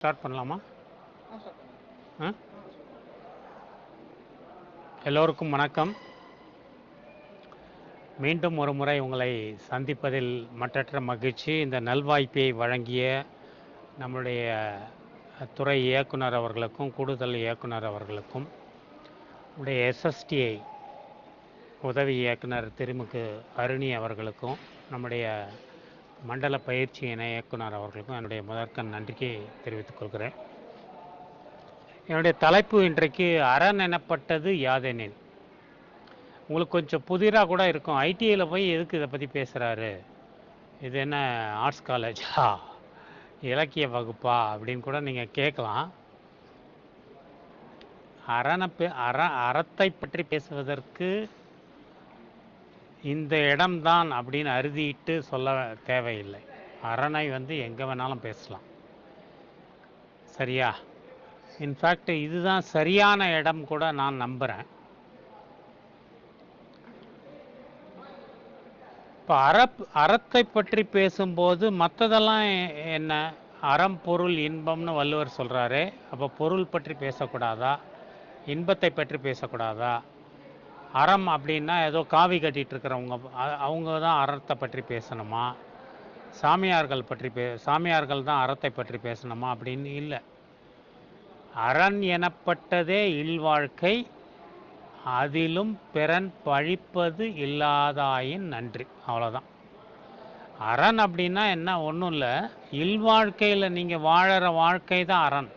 Start பண்ணலாமா? எல்லோருக்கும் வணக்கம். மீண்டும் ஒரு முறை உங்களை சந்திப்பதில் மற்றற்ற மகிழ்ச்சி. இந்த நல்வாய்ப்பை வழங்கிய நம்முடைய துறை இயக்குனர் அவர்களுக்கும் கூடுதல் இயக்குனர் அவர்களுக்கும், நம்முடைய எஸ்எஸ்டிஐ உதவி இயக்குனர் திருமிகு அருணி அவர்களுக்கும், நம்முடைய மண்டல பயிற்சி இணை இயக்குனர் அவர்களுக்கும் என்னுடைய முதற்கண் நன்றியை தெரிவித்துக் கொள்கிறேன். என்னுடைய தலைப்பு இன்றைக்கு அரண் எனப்பட்டது யாதெனில். உங்களுக்கு கொஞ்சம் புதிராக கூட இருக்கும். ஐடிஐயில் போய் எதுக்கு இதை பற்றி பேசுகிறாரு, இது என்ன ஆர்ட்ஸ் காலேஜா, இலக்கிய வகுப்பா அப்படின்னு கூட நீங்கள் கேட்கலாம். அறத்தை பற்றி பேசுவதற்கு இந்த இடம்தான் அப்படின்னு அறுதிட்டு சொல்ல தேவையில்லை. அரணை எங்கே வேணாலும் பேசலாம், சரியா? இன்ஃபேக்ட் இதுதான் சரியான இடம் கூட நான் நம்புகிறேன். இப்போ அறத்தை பற்றி பேசும்போது மற்றதெல்லாம் என்ன, அறம் பொருள் இன்பம்னு வள்ளுவர் சொல்கிறாரு. அப்போ பொருள் பற்றி பேசக்கூடாதா, இன்பத்தை பற்றி பேசக்கூடாதா? அறம் அப்படின்னா ஏதோ காவி கட்டிகிட்டு இருக்கிறவங்க அவங்க தான் அறத்தை பற்றி பேசணுமா, சாமியார்கள் தான் அறத்தை பற்றி பேசணுமா அப்படின்னு இல்லை. அரண் எனப்பட்டதே இல்வாழ்க்கை, அதிலும் பிறன் பழிப்பது இல்லாதாயின் நன்றி. அவ்வளோதான். அரண் அப்படின்னா என்ன, ஒன்றும் இல்லை, இல்வாழ்க்கையில் நீங்கள் வாழற வாழ்க்கை தான் அரண்.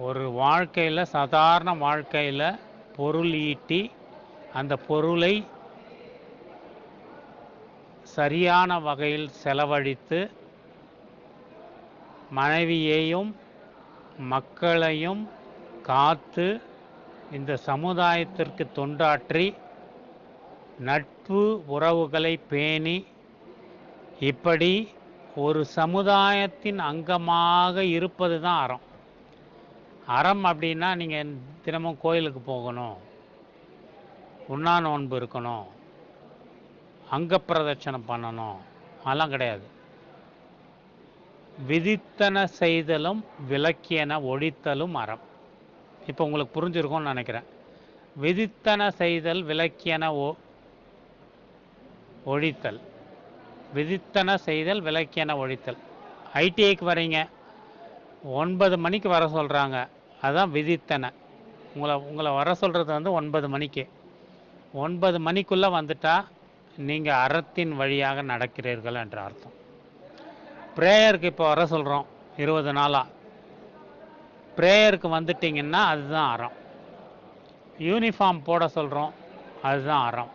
ஒரு வாழ்க்கையில், சாதாரண வாழ்க்கையில் பொருள் ஈட்டி அந்த பொருளை சரியான வகையில் செலவழித்து மனைவியையும் மக்களையும் காத்து இந்த சமுதாயத்திற்கு தொண்டாற்றி நட்பு உறவுகளை பேணி இப்படி ஒரு சமுதாயத்தின் அங்கமாக இருப்பது தான் அறம். அறம் அப்படின்னா நீங்கள் தினமும் கோயிலுக்கு போகணும், உண்ணா நோன்பு இருக்கணும், அங்க பிரதட்சணம் பண்ணணும், அதெல்லாம் கிடையாது. விதித்தன செய்தலும் விலக்கியன ஒழித்தலும் அறம். இப்போ உங்களுக்கு புரிஞ்சிருக்கும்னு நினைக்கிறேன். விதித்தன செய்தல் விலக்கியன ஒழித்தல், விதித்தன செய்தல் விலக்கியன ஒழித்தல். ஐடிஐக்கு வரீங்க, 9 மணிக்கு வர சொல்கிறாங்க, அதுதான் விதித்தன. உங்களை வர சொல்கிறது 9 மணிக்கு. 9 மணிக்குள்ளே வந்துட்டா நீங்கள் அறத்தின் வழியாக நடக்கிறீர்கள் என்ற அர்த்தம். ப்ரேயருக்கு இப்போ வர சொல்கிறோம் 20 நாளாக, ப்ரேயருக்கு வந்துட்டிங்கன்னா அதுதான் அறம். யூனிஃபார்ம் போட சொல்கிறோம், அதுதான் அறம்.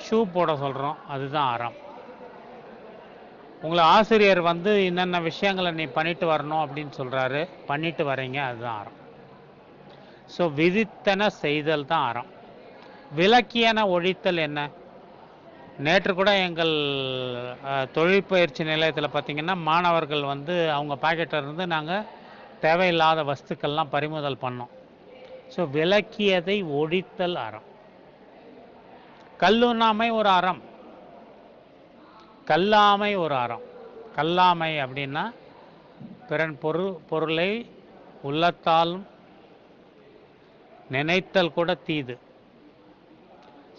ஷூ போட சொல்கிறோம், அதுதான் அறம். உங்களை ஆசிரியர் என்னென்ன விஷயங்களை நீ பண்ணிட்டு வரணும் அப்படின்னு சொல்கிறாரு, பண்ணிட்டு வரீங்க, அதுதான் அறம். ஸோ விதித்தன செய்தல் தான் அறம். விலக்கியன ஒழித்தல் என்ன? நேற்று கூட எங்கள் தொழிற்பயிற்சி நிலையத்தில் பார்த்திங்கன்னா மாணவர்கள் அவங்க பாக்கெட்டில் இருந்து நாங்கள் தேவையில்லாத வஸ்துக்கள்லாம் பறிமுதல் பண்ணோம். ஸோ விலக்கியதை ஒழித்தல் அறம். கல்லுண்ணாமை ஒரு அறம், கல்லாமை ஒரு அறம். கல்லாமை அப்படின்னா பிறன் பொருளை உள்ளத்தாலும் நினைத்தல் கூட தீது.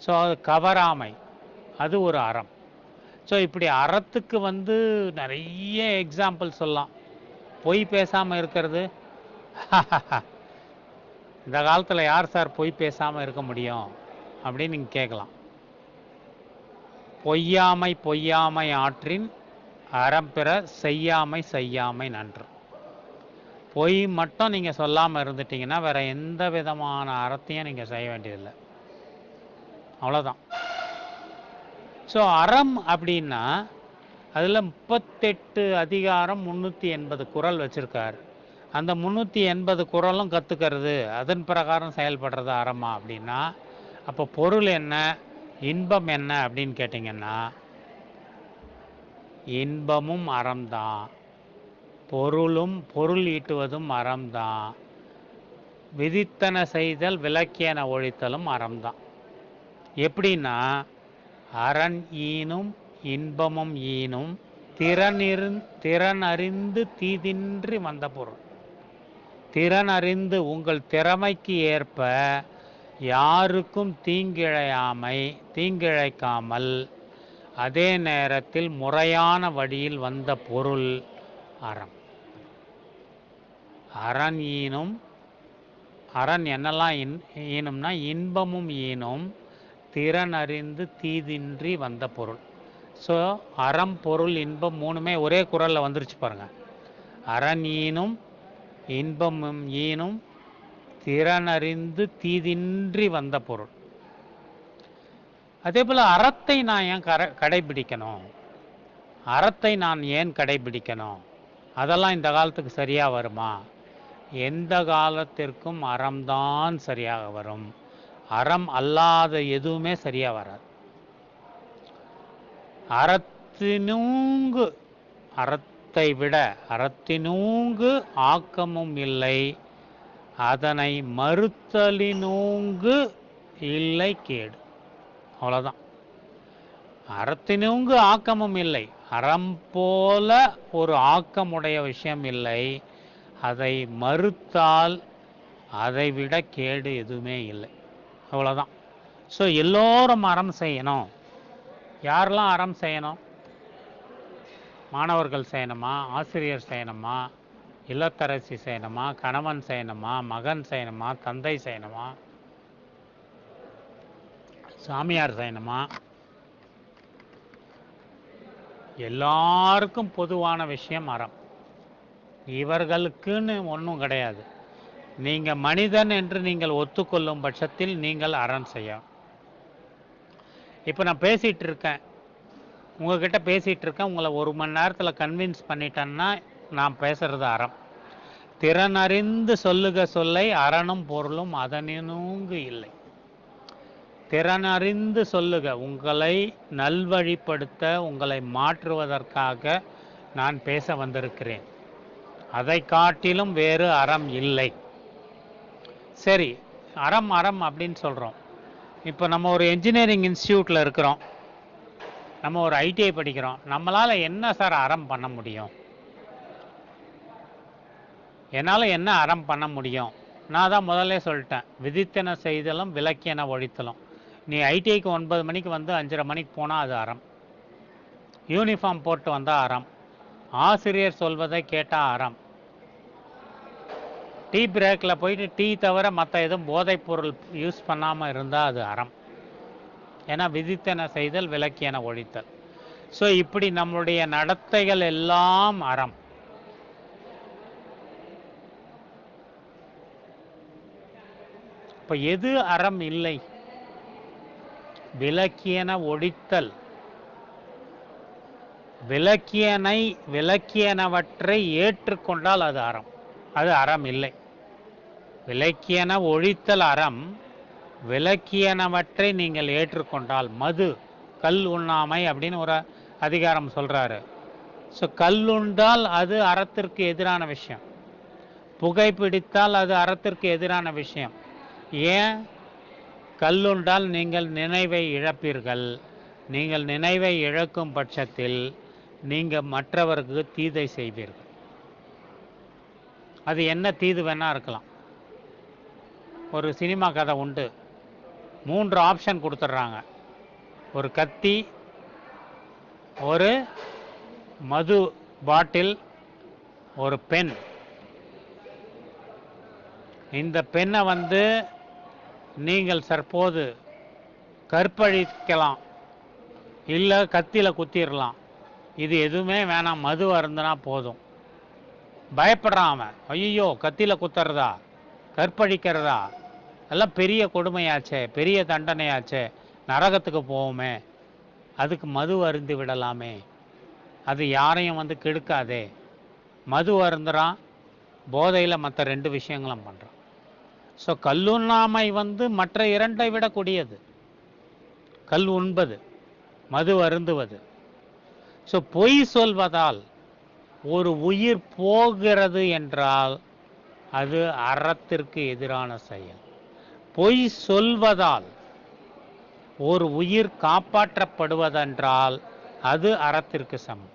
ஸோ அது கவராமை, அது ஒரு அறம். ஸோ இப்படி அறத்துக்கு நிறைய எக்ஸாம்பிள் சொல்லலாம். பொய் பேசாமல் இருக்கிறது, இந்த காலத்தில் யார் சார் பொய் பேசாமல் இருக்க முடியும் அப்படின்னு நீங்கள் கேட்கலாம். பொய்யாமை ஆற்றின் அறம் பெற செய்யாமை நன்று. பொய் மட்டும் நீங்கள் சொல்லாமல் இருந்துட்டீங்கன்னா வேற எந்த விதமான அறத்தையும் நீங்கள் செய்ய வேண்டியதில்லை, அவ்வளோதான். ஸோ அறம் அப்படின்னா அதில் 38 அதிகாரம் 380 குறள் வச்சுருக்கார். அந்த 380 குறளும் கற்றுக்கிறது, அதன் பிரகாரம் செயல்படுறது அறமா அப்படின்னா, அப்போ பொருள் என்ன, இன்பம் என்ன அப்படின்னு கேட்டிங்கன்னா, இன்பமும் அறம்தான், பொருள் ஈட்டுவதும் அறம்தான், விதித்தன செய்தல் விலக்கியன ஒழித்தலும் அறம்தான். எப்படின்னா, அரண் ஈனும் இன்பமும் ஈனும் திறன் அறிந்து தீதின்றி வந்த பொருள். திறன் அறிந்து உங்கள் திறமைக்கு ஏற்ப யாருக்கும் தீங்கிழைக்காமல் அதே நேரத்தில் முறையான வழியில் வந்த பொருள் அறம். அரண் ஈனும், அரண் என்னெல்லாம் ஈனும்னா இன்பமும் ஈனும் திறன் அறிந்து தீதின்றி வந்த பொருள். ஸோ அறம் பொருள் இன்பம் மூணுமே ஒரே குறளில் வந்துருச்சு பாருங்க. அரண் ஈனும் இன்பமும் ஈனும் திறன் அறிந்து தீதின்றி வந்த பொருள். அதே போல் அறத்தை நான் ஏன் கடைபிடிக்கணும், அறத்தை நான் ஏன் கடைபிடிக்கணும், அதெல்லாம் இந்த காலத்துக்கு சரியாக வருமா? எந்த காலத்திற்கும் அறம்தான் சரியாக வரும். அறம் அல்லாத எதுவுமே சரியாக வராது. அறத்தை விட அறத்தினூங்கு ஆக்கமும் இல்லை, அதனை மறுத்தலினூங்கு இல்லை கேடு. அவ்வளோதான். அறத்தினூங்கு ஆக்கமும் இல்லை, அறம் போல ஒரு ஆக்கமுடைய விஷயம் இல்லை, அதை மறுத்தால் அதை விட கேடு எதுவுமே இல்லை. அவ்வளோதான். ஸோ எல்லோரும் அறம் செய்யணும். யாரெல்லாம் அறம் செய்யணும்? மாணவர்கள் செய்யணுமா, ஆசிரியர் செய்யணுமா, இல்லத்தரசி செய்யணுமா, கணவன் செய்யணுமா, மகன் செய்யணுமா, தந்தை செய்யணுமா, சாமியார் செய்யணுமா? எல்லாருக்கும் பொதுவான விஷயம் அறம். இவர்களுக்குன்னு ஒன்றும் கிடையாது. நீங்கள் மனிதன் என்று நீங்கள் ஒத்துக்கொள்ளும் பட்சத்தில் நீங்கள் அறம் செய்ய. இப்போ நான் பேசிகிட்டு இருக்கேன், உங்ககிட்ட பேசிகிட்டு இருக்கேன், உங்களை 1 மணி நேரத்தில் கன்வின்ஸ் பண்ணிட்டேன்னா நான் பேசுகிறது அறம். திறனறிந்து சொல்லுக சொல்லை அறனும் பொருளும் அதனினூங்கு இல்லை. திறனறிந்து சொல்லுக, உங்களை நல்வழிப்படுத்த, உங்களை மாற்றுவதற்காக நான் பேச வந்திருக்கிறேன். அதை காட்டிலும் வேறு அறம் இல்லை. சரி, அறம் அறம் அப்படின்னு சொல்கிறோம். இப்போ நம்ம ஒரு என்ஜினியரிங் இன்ஸ்டியூட்டில் இருக்கிறோம், நம்ம ஒரு ஐடிஐ படிக்கிறோம். நம்மளால் என்ன சார் அறம் பண்ண முடியும்? என்னால் என்ன அறம் பண்ண முடியும்? நான் தான் முதல்ல சொல்லிட்டேன், விதித்தன செய்தலும் விலக்கியன ஒழித்தலும். நீ ஐடிஐக்கு 9 மணிக்கு வந்து 5:30 மணிக்கு போனால் அது அறம். யூனிஃபார்ம் போட்டு வந்தால் அறம். ஆசிரியர் சொல்வதை கேட்டால் அறம். டீ பிரேக்கில் போயிட்டு டீ தவிர மற்ற எதுவும் போதைப் பொருள் யூஸ் பண்ணாமல் இருந்தால் அது அறம். ஏன்னா விதித்தன செய்தல் விலக்கியன ஒழித்தல். ஸோ இப்படி நம்மளுடைய நடத்தைகள் எல்லாம் அறம். இப்போ எது அறம் இல்லை? விலக்கியன ஒழித்தல். விலக்கியனவற்றை ஏற்றுக்கொண்டால் அது அறம். அது அறம் இல்லை. விலக்கியன ஒழித்தல் அறம். விலக்கியனவற்றை நீங்கள் ஏற்றுக்கொண்டால், மது, கல் உண்ணாமை அப்படின்னு ஒரு அதிகாரம் சொல்றாரு. ஸோ கல் உண்டால் அது அறத்திற்கு எதிரான விஷயம். புகைப்பிடித்தால் அது அறத்திற்கு எதிரான விஷயம். ஏன்? கல்லுண்டால் நீங்கள் நினைவை இழப்பீர்கள். நீங்கள் நினைவை இழக்கும் பட்சத்தில் நீங்கள் மற்றவருக்கு தீதை செய்வீர்கள். அது என்ன தீது வேணா இருக்கலாம். ஒரு சினிமா கதை உண்டு. 3 ஆப்ஷன் கொடுத்துட்றாங்க. ஒரு கத்தி, ஒரு மது பாட்டில், ஒரு பென். இந்த பெண்ணை வந்து நீங்கள் தற்போது கற்பழிக்கலாம், இல்லை கத்தியில் குத்திடலாம். இது எதுவுமே வேணாம், மது அருந்தினா போதும். பயப்படுறான் அவன். ஐயோ, கத்தியில் குத்துறதா, கற்பழிக்கிறதா, எல்லாம் பெரிய கொடுமையாச்சே, பெரிய தண்டனையாச்சே, நரகத்துக்கு போவோமே, அதுக்கு மது அருந்தி விடலாமே, அது யாரையும் வந்து கெடுக்காதே. மது அருந்துறான், போதையில் மற்ற 2 விஷயங்களும் பண்ணுறான். ஸோ கல்லுண்ணாமை வந்து மற்ற 2ஐ விட கொடியது. கல் உண்பது, மது அருந்துவது. ஸோ பொய் சொல்வதால் ஒரு உயிர் போகிறது என்றால் அது அறத்திற்கு எதிரான செயல். பொய் சொல்வதால் ஒரு உயிர் காப்பாற்றப்படுவதென்றால் அது அறத்திற்கு சமம்.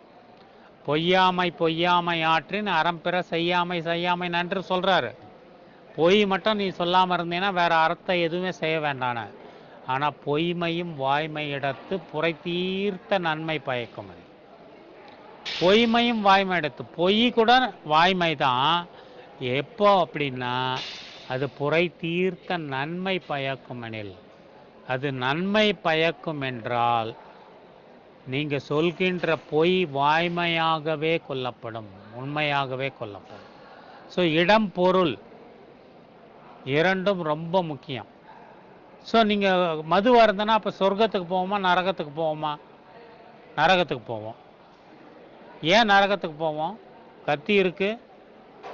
பொய்யாமை பொய்யாமை ஆற்றின் அறம்பிற செய்யாமை செய்யாமை நன்று சொல்கிறாரு. பொய் மட்டும் நீ சொல்லாமல் இருந்தீங்கன்னா வேற அறத்தை எதுவுமே செய்ய வேண்டான. ஆனால் பொய்மையும் வாய்மையிடத்து புரை தீர்த்த நன்மை பயக்கும். பொய்மையும் வாய்மை எடுத்து, பொய் கூட வாய்மை தான். எப்போ அப்படின்னா அது புரை தீர்த்த நன்மை பயக்கும் எனில், அது நன்மை பயக்கும் என்றால் நீங்கள் சொல்கின்ற பொய் வாய்மையாகவே கொள்ளப்படும், உண்மையாகவே கொள்ளப்படும். ஸோ இடம் பொருள் இரண்டும் ரொம்ப முக்கியம். ஸோ நீங்கள் மது வருதுன்னா அப்போ சொர்க்கத்துக்கு போவோமா நரகத்துக்கு போவோமா? நரகத்துக்கு போவோம். ஏன் நரகத்துக்கு போவோம்? கத்தி இருக்கு,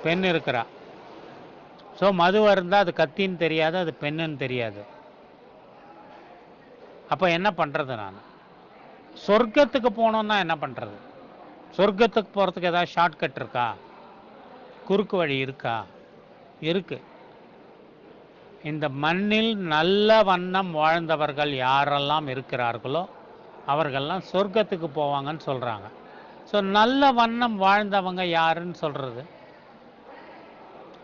பெண் இருக்கிறா. ஸோ மது இருந்தால் அது கத்தின்னு தெரியாது, அது பெண்ணுன்னு தெரியாது. அப்போ என்ன பண்ணுறது? நான் சொர்க்கத்துக்கு போனோன்னா என்ன பண்ணுறது? சொர்க்கத்துக்கு போகிறதுக்கு ஏதாவது ஷார்ட்கட் இருக்கா? குறுக்கு வழி இருக்கா? இருக்கு. இந்த மண்ணில் நல்ல வண்ணம் வாழ்ந்தவர்கள் யாரெல்லாம் இருக்கிறார்களோ அவர்கள்லாம் சொர்க்கத்துக்கு போவாங்கன்னு சொல்கிறாங்க. ஸோ நல்ல வண்ணம் வாழ்ந்தவங்க யாருன்னு சொல்கிறது?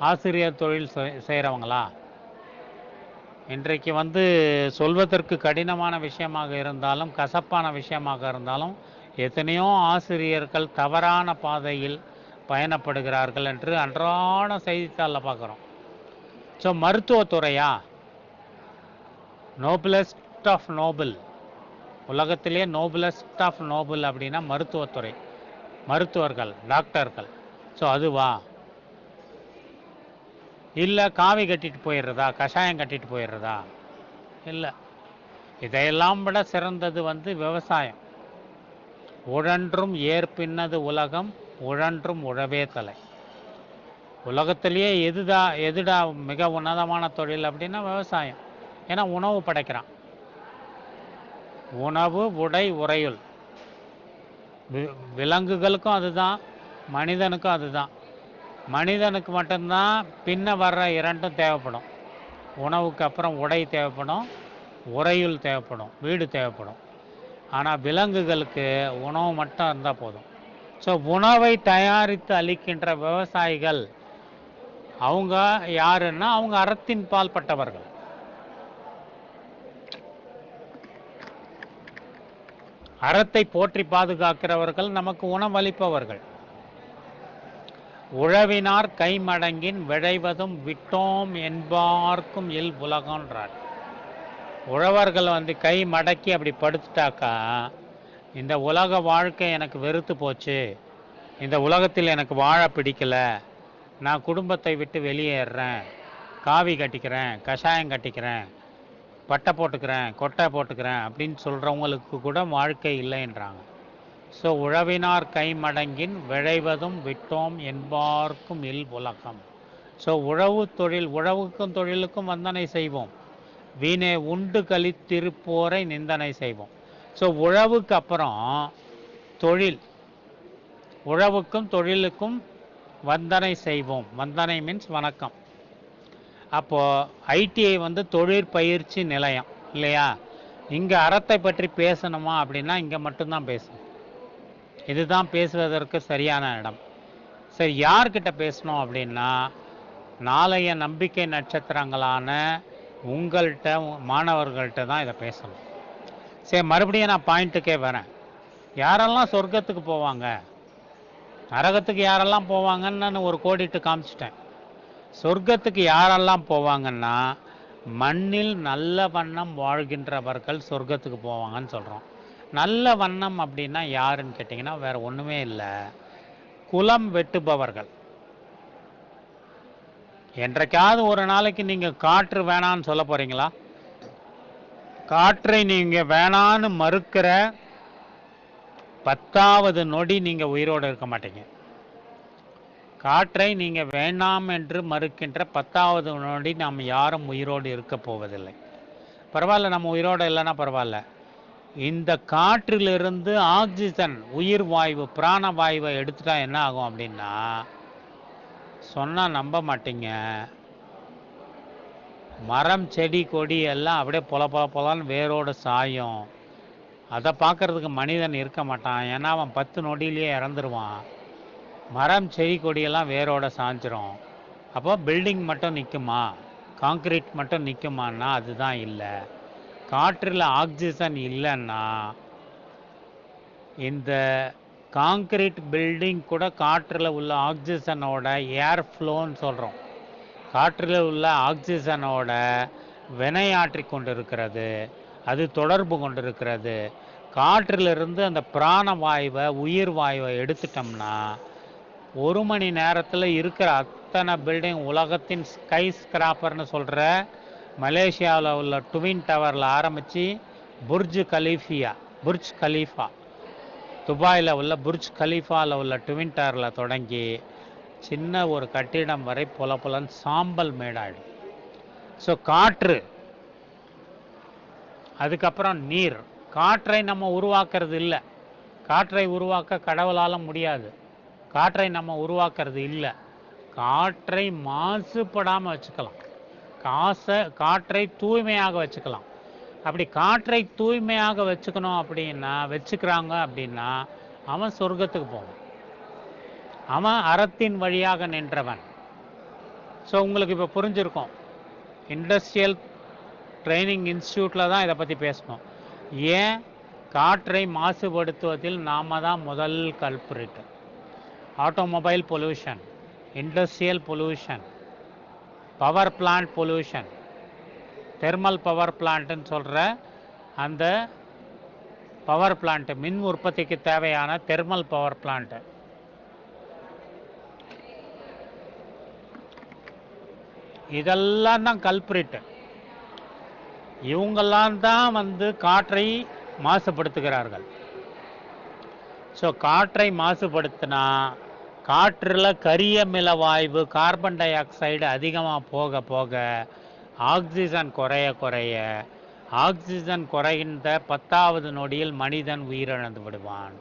ஆசிரியர் தொழில் செய்கிறவங்களா? இன்றைக்கு சொல்வதற்கு கடினமான விஷயமாக இருந்தாலும் கசப்பான விஷயமாக இருந்தாலும் எத்தனையோ ஆசிரியர்கள் தவறான பாதையில் பயணப்படுகிறார்கள் என்று அன்றாட செய்தித்தாளில் பார்க்குறோம். ஸோ மருத்துவத்துறையா? நோபலஸ்ட் ஆஃப் நோபல், உலகத்திலே நோபலஸ்ட் ஆஃப் நோபல் அப்படின்னா மருத்துவத்துறை, மருத்துவர்கள், டாக்டர்கள். ஸோ அதுவா? இல்லை காவி கட்டிட்டு போயிடுறதா, கஷாயம் கட்டிட்டு போயிடுறதா? இல்லை. இதையெல்லாம் விட சிறந்தது விவசாயம். உழன்றும் ஏற்பின்னது உலகம், உழன்றும் உழவே தலை. உலகத்திலேயே எதுடா மிக உன்னதமான தொழில் அப்படின்னா விவசாயம். ஏன்னா உணவு படைக்கிறான். உணவு உடை உறையுள். விலங்குகளுக்கும் அதுதான், மனிதனுக்கும் அதுதான். மனிதனுக்கு மட்டும்தான் பின்ன வர்ற இரண்டும் தேவைப்படும். உணவுக்கு அப்புறம் உடை தேவைப்படும், உறையுள் தேவைப்படும், வீடு தேவைப்படும். ஆனால் விலங்குகளுக்கு உணவு மட்டும் இருந்தால் போதும். ஸோ உணவை தயாரித்து அளிக்கின்ற விவசாயிகள் அவங்க யாருன்னா அவங்க அறத்தின் பால் பட்டவர்கள். அறத்தை போற்றி பாதுகாக்கிறவர்கள், நமக்கு உணவளிப்பவர்கள். உழவினார் கைமடங்கின் விழைவதும் விட்டோம் என்பார்க்கும் இல் உலகன்றார். உழவர்கள் கை மடக்கி அப்படி படுத்துட்டாக்கா, இந்த உலக வாழ்க்கை எனக்கு வெறுத்து போச்சு, இந்த உலகத்தில் எனக்கு வாழ பிடிக்கல, நான் குடும்பத்தை விட்டு வெளியேறேன், காவி கட்டிக்கிறேன், கஷாயம் கட்டிக்கிறேன், பட்டை போட்டுக்கிறேன், கொட்டை போட்டுக்கிறேன் அப்படின்னு சொல்கிறவங்களுக்கு கூட வாழ்க்கை இல்லைன்றாங்க. ஸோ உழவினார் கைமடங்கின் விழைவதும் விட்டோம் என்பார்க்கும் இல் உலகம். ஸோ உழவு தொழில், உழவுக்கும் தொழிலுக்கும் வந்தனை செய்வோம், வீணே உண்டு கழித்திருப்போரை நிந்தனை செய்வோம். ஸோ உழவுக்கு அப்புறம் தொழில், உழவுக்கும் தொழிலுக்கும் வந்தனை செய்வோம். வந்தனை மீன்ஸ் வணக்கம். அப்போது ஐடிஐ தொழிற்பயிற்சி நிலையம் இல்லையா? இங்கே அறத்தை பற்றி பேசணுமா அப்படின்னா இங்கே மட்டும்தான் பேசணும். இதுதான் பேசுவதற்கு சரியான இடம். சரி, யார்கிட்ட பேசணும் அப்படின்னா நாளைய நம்பிக்கை நட்சத்திரங்களான உங்கள்கிட்ட, மாணவர்கள்ட்ட தான் இதை பேசணும். சரி, மறுபடியும் நான் பாயிண்ட்டுக்கே வரேன். யாரெல்லாம் சொர்க்கத்துக்கு போவாங்க, நரகத்துக்கு யாரெல்லாம் போவாங்கன்னு நான் ஒரு கோடிட்டு காமிச்சிட்டேன். சொர்க்கத்துக்கு யாரெல்லாம் போவாங்கன்னா மண்ணில் நல்ல வண்ணம் வாழ்கின்றவர்கள் சொர்க்கத்துக்கு போவாங்கன்னு சொல்கிறோம். நல்ல வண்ணம் அப்படின்னா யாருன்னு கேட்டிங்கன்னா வேறு ஒன்றுமே இல்லை, குலம் வெட்டுபவர்கள். என்றைக்காவது ஒரு நாளைக்கு நீங்கள் காற்று வேணான்னு சொல்ல போகிறீங்களா? காற்றை நீங்கள் வேணான்னு மறுக்கிற 10வது நொடி நீங்கள் உயிரோடு இருக்க மாட்டீங்க. காற்றை நீங்கள் வேண்டாம் என்று மறுக்கின்ற 10வது நொடி நாம் யாரும் உயிரோடு இருக்க போவதில்லை. பரவாயில்ல, நம்ம உயிரோடு இல்லைன்னா பரவாயில்ல. இந்த காற்றிலிருந்து ஆக்சிஜன், உயிர் வாயு, பிராண வாயுவை எடுத்துட்டா என்ன ஆகும் அப்படின்னா, சொன்னால் நம்ப மாட்டீங்க, மரம் செடி கொடி எல்லாம் அப்படியே பொல பொல பொலன்னு வேரோடு சாயும். அதை பார்க்கறதுக்கு மனிதன் இருக்க மாட்டான். ஏன்னா அவன் 10 நொடியிலேயே இறந்துருவான். மரம் செடி கொடியெல்லாம் வேரோட சாஞ்சிரும். அப்போ பில்டிங் மட்டும் நிற்குமா, காங்கிரீட் மட்டும் நிற்குமான்னா அதுதான் இல்லை. காற்றில் ஆக்சிஜன் இல்லைன்னா இந்த காங்கிரீட் பில்டிங் கூட காற்றில் உள்ள ஆக்சிஜனோட ஏர் ஃப்ளோன்னு சொல்கிறோம். காற்றில் உள்ள ஆக்சிஜனோட வினையாற்றி கொண்டிருக்கிறது, அது தொடர்பு கொண்டிருக்கிறது. காற்றிலிருந்து அந்த பிராணவாயுவை, உயிர் வாயுவை எடுத்துட்டோம்னா 1 மணி நேரத்தில் இருக்கிற அத்தனை பில்டிங், உலகத்தின் ஸ்கை ஸ்கிராப்பர்னு சொல்கிற மலேசியாவில் உள்ள ட்வின் டவரில் ஆரம்பித்து புர்ஜ் கலீஃபா, துபாயில் உள்ள புர்ஜ் கலீஃபாவில் உள்ள ட்வின் டவரில் தொடங்கி சின்ன ஒரு கட்டிடம் வரை புலன்னு சாம்பல் மேடாயிடும். ஸோ காற்று, அதுக்கப்புறம் நீர். காற்றை நம்ம உருவாக்குறது இல்லை, காற்றை உருவாக்க கடவுளால் முடியாது. காற்றை நம்ம உருவாக்குறது இல்லை. காற்றை மாசுபடாமல் வச்சுக்கலாம், காற்றை தூய்மையாக வச்சுக்கலாம். அப்படி காற்றை தூய்மையாக வச்சுக்கணும் அப்படின்னா, வச்சுக்கிறாங்க அப்படின்னா அவன் சொர்க்கத்துக்கு போவான். அவன் அறத்தின் வழியாக நின்றவன். ஸோ உங்களுக்கு இப்போ புரிஞ்சிருக்கும். இண்டஸ்ட்ரியல் ட்ரைனிங் இன்ஸ்டியூட்டில் தான் இதை பற்றி பேசணும். ஏன் காற்றை மாசுபடுத்துவதில் நாம் தான் முதல் culprit. Automobile pollution, industrial pollution, power plant pollution, thermal power பிளான்ட்டுன்னு சொல்கிற அந்த பவர் பிளான்ட்டு, மின் உற்பத்திக்கு தேவையான தெர்மல் பவர் பிளான்ட்டு, இதெல்லாம் தான் கல்பிரிட். இவங்கெல்லாம் தான் காற்றை மாசுபடுத்துகிறார்கள். ஸோ காற்றை மாசுபடுத்தினா காற்றில் கரியமில வாயு, கார்பன் டை ஆக்சைடு அதிகமாக போக போக ஆக்சிஜன் குறைய ஆக்சிஜன் குறைந்த 10வது நொடியில் மனிதன் உயிரிழந்து விடுவான்.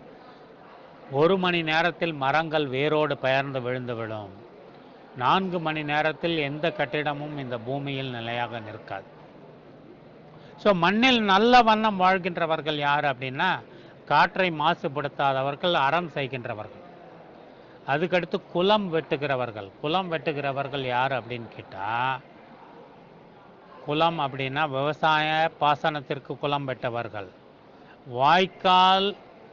1 மணி நேரத்தில் மரங்கள் வேரோடு பெயர்ந்து விழுந்துவிடும். 4 மணி நேரத்தில் எந்த கட்டிடமும் இந்த பூமியில் நிலையாக நிற்காது. ஸோ மண்ணில் நல்ல வண்ணம் வாழ்கின்றவர்கள் யார் அப்படின்னா, காற்றை மாசுபடுத்தாதவர்கள், அறம் செய்கின்றவர்கள். அதுக்கடுத்து குளம் வெட்டுகிறவர்கள். குளம் வெட்டுகிறவர்கள் யார் அப்படின்னு கேட்டால், குளம் அப்படின்னா விவசாய பாசனத்திற்கு குளம் வெட்டவர்கள். வாய்க்கால்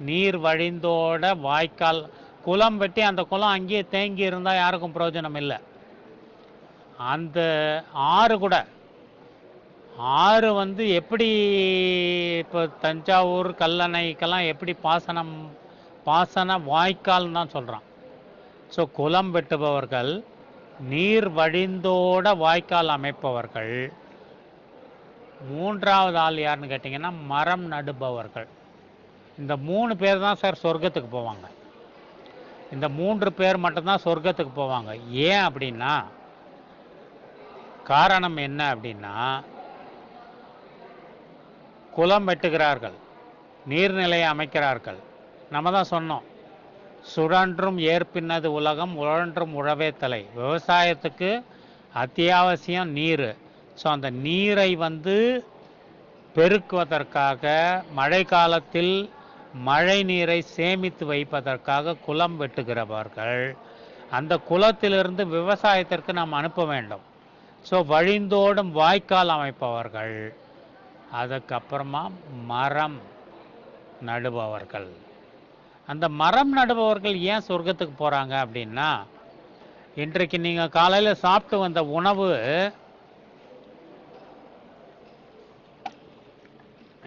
நீர் வழிந்தோட வாய்க்கால் குளம் வெட்டி அந்த குளம் அங்கேயே தேங்கி இருந்தால் யாருக்கும் பிரயோஜனம் இல்லை. அந்த ஆறு கூட, ஆறு எப்படி இப்போ தஞ்சாவூர் கல்லணைக்கெல்லாம் எப்படி பாசன வாய்க்கால்னு தான் சொல்கிறான். ஸோ குளம் வெட்டுபவர்கள், நீர் வழிந்தோட வாய்க்கால் அமைப்பவர்கள். 3வது ஆள் யாருன்னு கேட்டிங்கன்னா மரம் நடுபவர்கள். இந்த 3 பேர் தான் சார் சொர்க்கத்துக்கு போவாங்க. இந்த 3 பேர் மட்டும்தான் சொர்க்கத்துக்கு போவாங்க. ஏன் அப்படின்னா, காரணம் என்ன அப்படின்னா, குளம் வெட்டுகிறார்கள், நீர்நிலையை அமைக்கிறார்கள். நம்ம தான் சொன்னோம், சுழன்றும் ஏற்பின்னது உலகம், உழன்றும் உழவே தலை. விவசாயத்துக்கு அத்தியாவசியம் நீர். ஸோ அந்த நீரை பெருக்குவதற்காக, மழை காலத்தில் மழை நீரை சேமித்து வைப்பதற்காக குளம் வெட்டுகிறவர்கள். அந்த குளத்திலிருந்து விவசாயத்திற்கு நாம் அனுப்ப வேண்டும். ஸோ வழிந்தோடும் வாய்க்கால் அமைப்பவர்கள். அதுக்கப்புறமா மரம் நடுபவர்கள். அந்த மரம் நடுபவர்கள் ஏன் சொர்க்கத்துக்கு போகிறாங்க அப்படின்னா, இன்றைக்கு நீங்கள் காலையில் சாப்பிட்டு வந்த உணவு,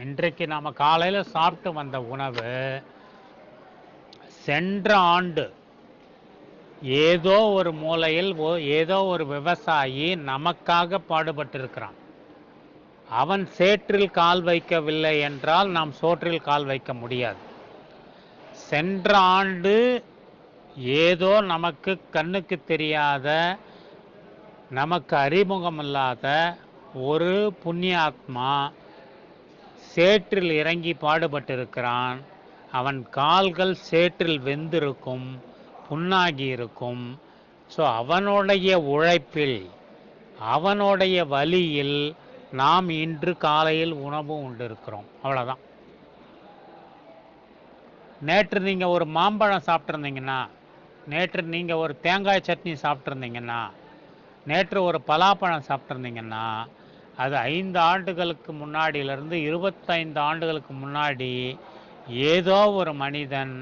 இன்றைக்கு நாம் காலையில் சாப்பிட்டு வந்த உணவு சென்ற ஆண்டு ஏதோ ஒரு மூலையில் ஏதோ ஒரு விவசாயி நமக்காக பாடுபட்டிருக்கிறான். அவன் சேற்றில் கால் வைக்கவில்லை என்றால் நாம் சோற்றில் கால் வைக்க முடியாது. சென்ற ஆண்டு ஏதோ நமக்கு கண்ணுக்கு தெரியாத, நமக்கு அறிமுகமில்லாத ஒரு புண்ணியாத்மா சேற்றில் இறங்கி பாடுபட்டிருக்கிறான். அவன் கால்கள் சேற்றில் வெந்திருக்கும், புண்ணாகி இருக்கும். ஸோ அவனுடைய உழைப்பில், அவனுடைய வலியில் நாம் இன்று காலையில் உணவு உண்டிருக்கிறோம். அவ்வளோதான். நேற்று நீங்கள் ஒரு மாம்பழம் சாப்பிட்ருந்தீங்கன்னா, நேற்று நீங்கள் ஒரு தேங்காய் சட்னி சாப்பிட்ருந்தீங்கன்னா, நேற்று ஒரு பலாப்பழம் சாப்பிட்ருந்தீங்கன்னா, அது 5 ஆண்டுகளுக்கு முன்னாடியிலிருந்து 25 ஆண்டுகளுக்கு முன்னாடி ஏதோ ஒரு மனிதன்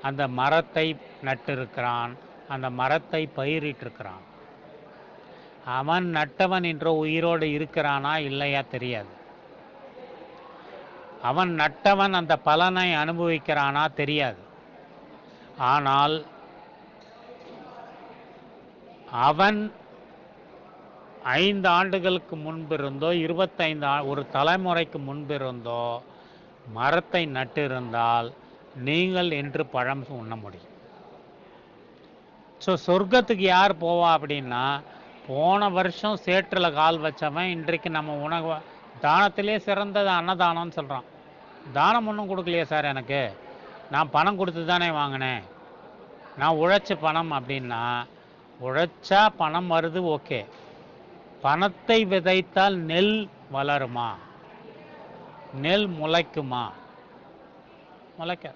அந்த மரத்தை நட்டிருக்கிறான், அந்த மரத்தை பயிரிட்டிருக்கிறான். அவன் நட்டவன் இன்று உயிரோடு இருக்கிறானா இல்லையா தெரியாது. அவன் நட்டவன் அந்த பலனை அனுபவிக்கிறானா தெரியாது. ஆனால் அவன் 5 ஆண்டுகளுக்கு முன்பிருந்தோ 25 ஒரு தலைமுறைக்கு முன்பிருந்தோ மரத்தை நட்டிருந்தால் நீங்கள் என்று பழம் உண்ண முடியும். ஸோ சொர்க்கத்துக்கு யார் போவா அப்படின்னா, போன வருஷம் சேற்றில் கால் வச்சவன் இன்றைக்கு நம்ம உணவு தானத்திலே சிறந்தது அன்னதானம்னு சொல்கிறான். தானம் ஒன்றும் கொடுக்கலையே சார், எனக்கு நான் பணம் கொடுத்து தானே வாங்கினேன், நான் உழைச்ச பணம் அப்படின்னா, உழைச்சா பணம் வருது ஓகே. பணத்தை விதைத்தால் நெல் வளருமா? நெல் முளைக்குமா? முளைக்க.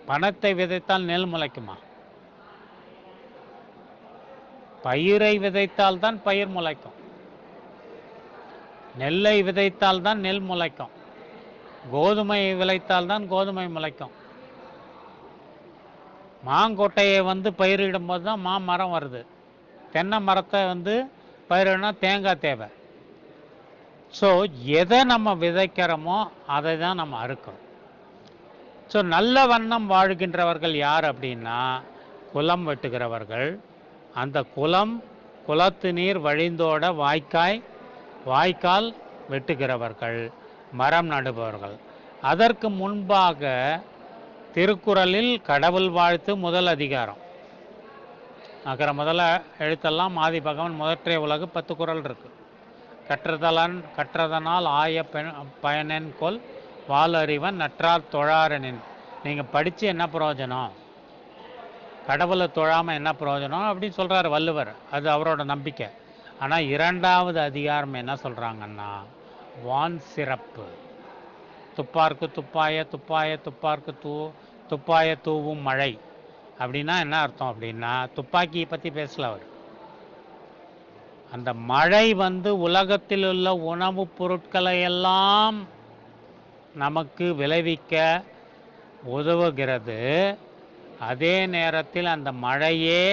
பணத்தை விதைத்தால் நெல் முளைக்குமா? பயிரை விதைத்தால் தான் பயிர் முளைக்கும். நெல்லை விதைத்தால் தான் நெல் முளைக்கும். கோதுமையை விளைத்தால் தான் கோதுமை முளைக்கும். மாங்கொட்டையை பயிரிடும் போது தான் மாமரம் வருது. தென்னை மரத்தை பயிரிடனா தேங்காய் தேவை. ஸோ எதை நம்ம விதைக்கிறோமோ அதை தான் நம்ம அறுக்கிறோம். ஸோ நல்ல வண்ணம் வாழ்கின்றவர்கள் யார் அப்படின்னா, குளம் வெட்டுகிறவர்கள். அந்த குளத்து நீர் வழிந்தோட வாய்க்கால் வெட்டுகிறவர்கள், மரம் நடுபவர்கள். அதற்கு முன்பாக திருக்குறளில் கடவுள் வாழ்த்து முதல் அதிகாரம், முதல்ல எழுத்தெல்லாம் ஆதி பகவன் முதற்றே உலகு 10 குறள் இருக்கு. கற்றதனால் ஆய பயனென் கொல் வாலறிவன் நற்றார் தொழாரனின். நீங்கள் படித்து என்ன பிரயோஜனம், கடவுளை தொழாமல் என்ன பிரயோஜனம் அப்படின்னு சொல்கிறார் வள்ளுவர். அது அவரோட நம்பிக்கை. ஆனால் 2வது அதிகாரம் என்ன சொல்கிறாங்கன்னா, வான் சிறப்பு. துப்பார்க்கு துப்பாய துப்பாய துப்பார்க்கு துப்பாய தூவும் மழை அப்படின்னா என்ன அர்த்தம் அப்படின்னா, துப்பாக்கியை பற்றி பேசல அவர். அந்த மழை உலகத்தில் உள்ள உணவுப் பொருட்களை எல்லாம் நமக்கு விளைவிக்க உதவுகிறது. அதே நேரத்தில் அந்த மழையே,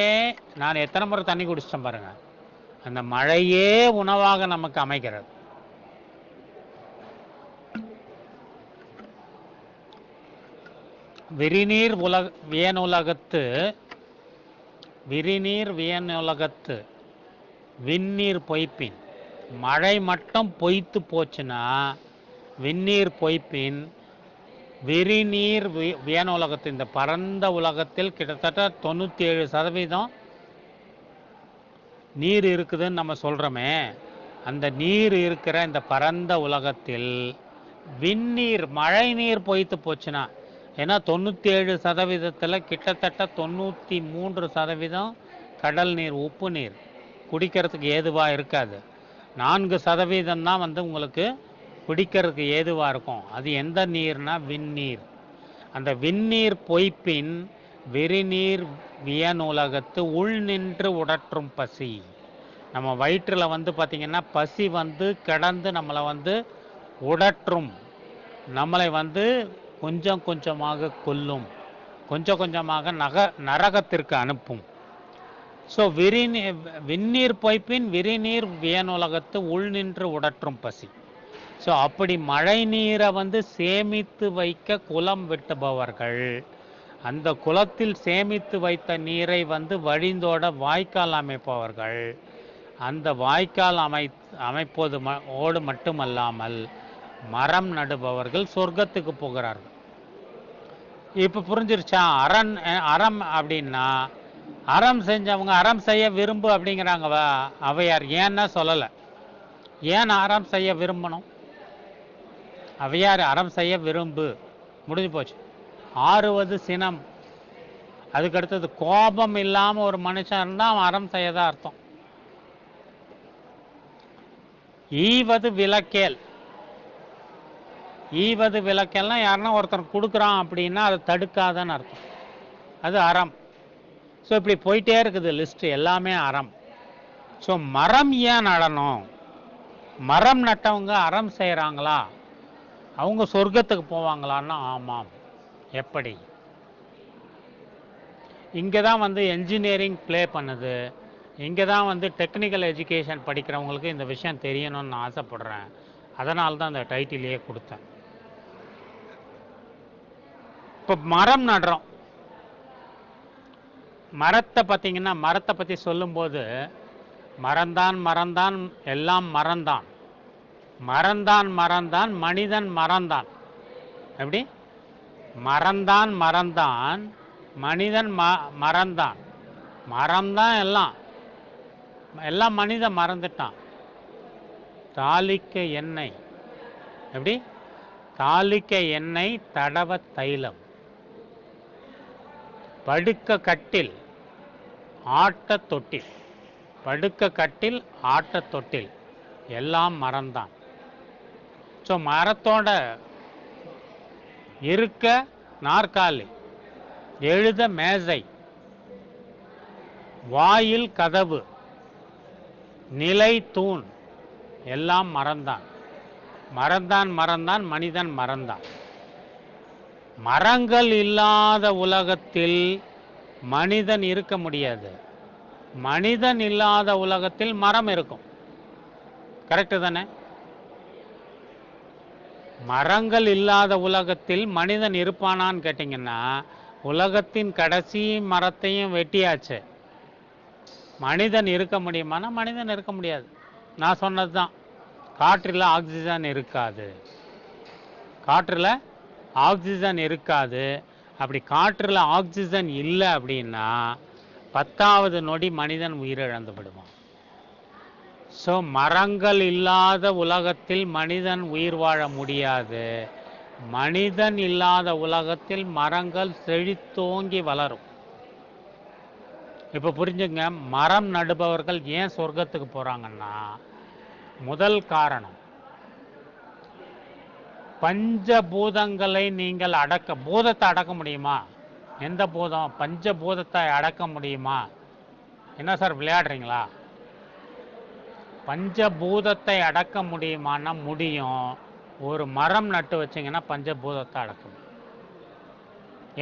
நான் எத்தனை முறை தண்ணி குடிச்சிட்டேன் பாருங்க, அந்த மழையே உணவாக நமக்கு அமைகிறது. விரிநீர் வியனுலகத்து விண்ணீர் பொய்ப்பின். மழை மட்டும் பொய்த்து போச்சுன்னா விண்ணீர் பொய்ப்பின். விரிநீர் வியனுலகத்து, இந்த பரந்த உலகத்தில் கிட்டத்தட்ட 97% நீர் இருக்குதுன்னு நம்ம சொல்கிறோமே, அந்த நீர் இருக்கிற இந்த பரந்த உலகத்தில் விண்ணீர் மழை நீர் பொய்த்து போச்சுன்னா, ஏன்னா 97%, கிட்டத்தட்ட 93% கடல் நீர், உப்பு நீர், குடிக்கிறதுக்கு ஏதுவாக இருக்காது. 4% தான் உங்களுக்கு குடிக்கிறதுக்கு ஏதுவாக இருக்கும். அது எந்த நீர்னா விண்ணீர். அந்த விண்ணீர் பொய்ப்பின் விரிநீர் வியனுலகத்து உள் நின்று உடற்றும் பசி. நம்ம வயிற்றில் பார்த்திங்கன்னா பசி கிடந்து நம்மளை உடற்றும், நம்மளை கொஞ்சம் கொஞ்சமாக கொல்லும், கொஞ்சம் கொஞ்சமாக நரகத்திற்கு அனுப்பும். ஸோ விண்ணீர் பொய்ப்பின் விரிநீர் வியனுலகத்து உள் நின்று உடற்றும் பசி. ஸோ அப்படி மழை நீரை சேமித்து வைக்க குளம் வெட்டுபவர்கள், அந்த குளத்தில் சேமித்து வைத்த நீரை வழிந்தோட வாய்க்கால் அமைப்பவர்கள், அந்த வாய்க்கால் அமைப்போடு மட்டுமல்லாமல் மரம் நடுபவர்கள் சொர்க்கத்துக்கு போகிறார்கள். இப்போ புரிஞ்சிருச்சா? அறம் அப்படின்னா, அறம் செஞ்சவங்க அறம் செய்ய விரும்பு அப்படிங்கிறாங்க அவையார். ஏன்னா சொல்லலை, ஏன் அறம் செய்ய விரும்பணும்? அவையார் அறம் செய்ய விரும்பு, முடிஞ்சு போச்சு. ஆறுவது சினம், அதுக்கடுத்தது கோபம் இல்லாமல் ஒரு மனுஷன் இருந்தால் அவன் அறம் செய்யதான் அர்த்தம். ஈவது விலக்கேல், ஈவது விலக்கெல்லாம் யாருன்னா ஒருத்தர் கொடுக்குறான் அப்படின்னா அதை தடுக்காதன்னு அர்த்தம். அது அறம். ஸோ இப்படி போயிட்டே இருக்குது லிஸ்ட், எல்லாமே அறம். ஸோ மரம் ஏன் நடணும்? மரம் நட்டவங்க அறம் செய்கிறாங்களா? அவங்க சொர்க்கத்துக்கு போவாங்களான்னா ஆமாம். எப்படி? இங்கே தான் வந்து என்ஜினியரிங் ப்ளே பண்ணுது. இங்கே தான் வந்து டெக்னிக்கல் எஜுகேஷன் படிக்கிறவங்களுக்கு இந்த விஷயம் தெரியணும்னு நான் ஆசைப்படுறேன். அதனால தான் அந்த டைட்டிலையே கொடுத்தேன். இப்போ மரம் நடுறோம். மரத்தை பார்த்தீங்கன்னா, மரத்தை பற்றி சொல்லும்போது மரந்தான் மரந்தான் எல்லாம் மரந்தான், மரந்தான் மரந்தான் மனிதன் மரந்தான். எப்படி? மரந்தான் மரந்தான் மனிதன் மரந்தான். மரம்தான் எல்லாம், எல்லாம் மனிதன் மறந்துட்டான். தாளிக்க எண்ணெய். எப்படி? தாளிக்க எண்ணெய் தடவ தைலம். படுக்க கட்டில் ஆட்ட தொட்டில். படுக்க கட்டில் ஆட்ட தொட்டில் எல்லாம் மரம்தான். ஸோ மரத்தோட இருக்க நாற்காலி, எழுத மேசை, வாயில் கதவு, நிலை தூண் எல்லாம் மரம்தான். மரந்தான் மரந்தான் மனிதன் மரந்தான். மரங்கள் இல்லாத உலகத்தில் மனிதன் இருக்க முடியாது. மனிதன் இல்லாத உலகத்தில் மரம் இருக்கும். கரெக்டு தானே? மரங்கள் இல்லாத உலகத்தில் மனிதன் இருப்பானான்னு கேட்டிங்கன்னா, உலகத்தின் கடைசி மரத்தையும் வெட்டியாச்சு. மனிதன் இருக்க முடியுமானா மனிதன் இருக்க முடியாது. நான் சொன்னது தான், காற்றில் ஆக்சிஜன் இருக்காது. காற்றில் ஆக்சிஜன் இருக்காது. அப்படி காற்றில் ஆக்சிஜன் இல்லை அப்படின்னா 10வது நொடி மனிதன் உயிரிழந்து விடுவான். ஸோ மரங்கள் இல்லாத உலகத்தில் மனிதன் உயிர் வாழ முடியாது. மனிதன் இல்லாத உலகத்தில் மரங்கள் செழித்தோங்கி வளரும். இப்போ புரிஞ்சுங்க, மரம் நடுபவர்கள் ஏன் சொர்க்கத்துக்கு போகிறாங்கன்னா, முதல் காரணம், பஞ்சபூதங்களை நீங்கள் பூதத்தை அடக்க முடியுமா? எந்த பூதம்? பஞ்சபூதத்தை அடக்க முடியுமா? என்ன சார் விளையாடுறீங்களா? பஞ்சபூதத்தை அடக்க முடியுமான்னா முடியும். ஒரு மரம் நட்டு வச்சிங்கன்னா பஞ்சபூதத்தை அடக்க முடியும்.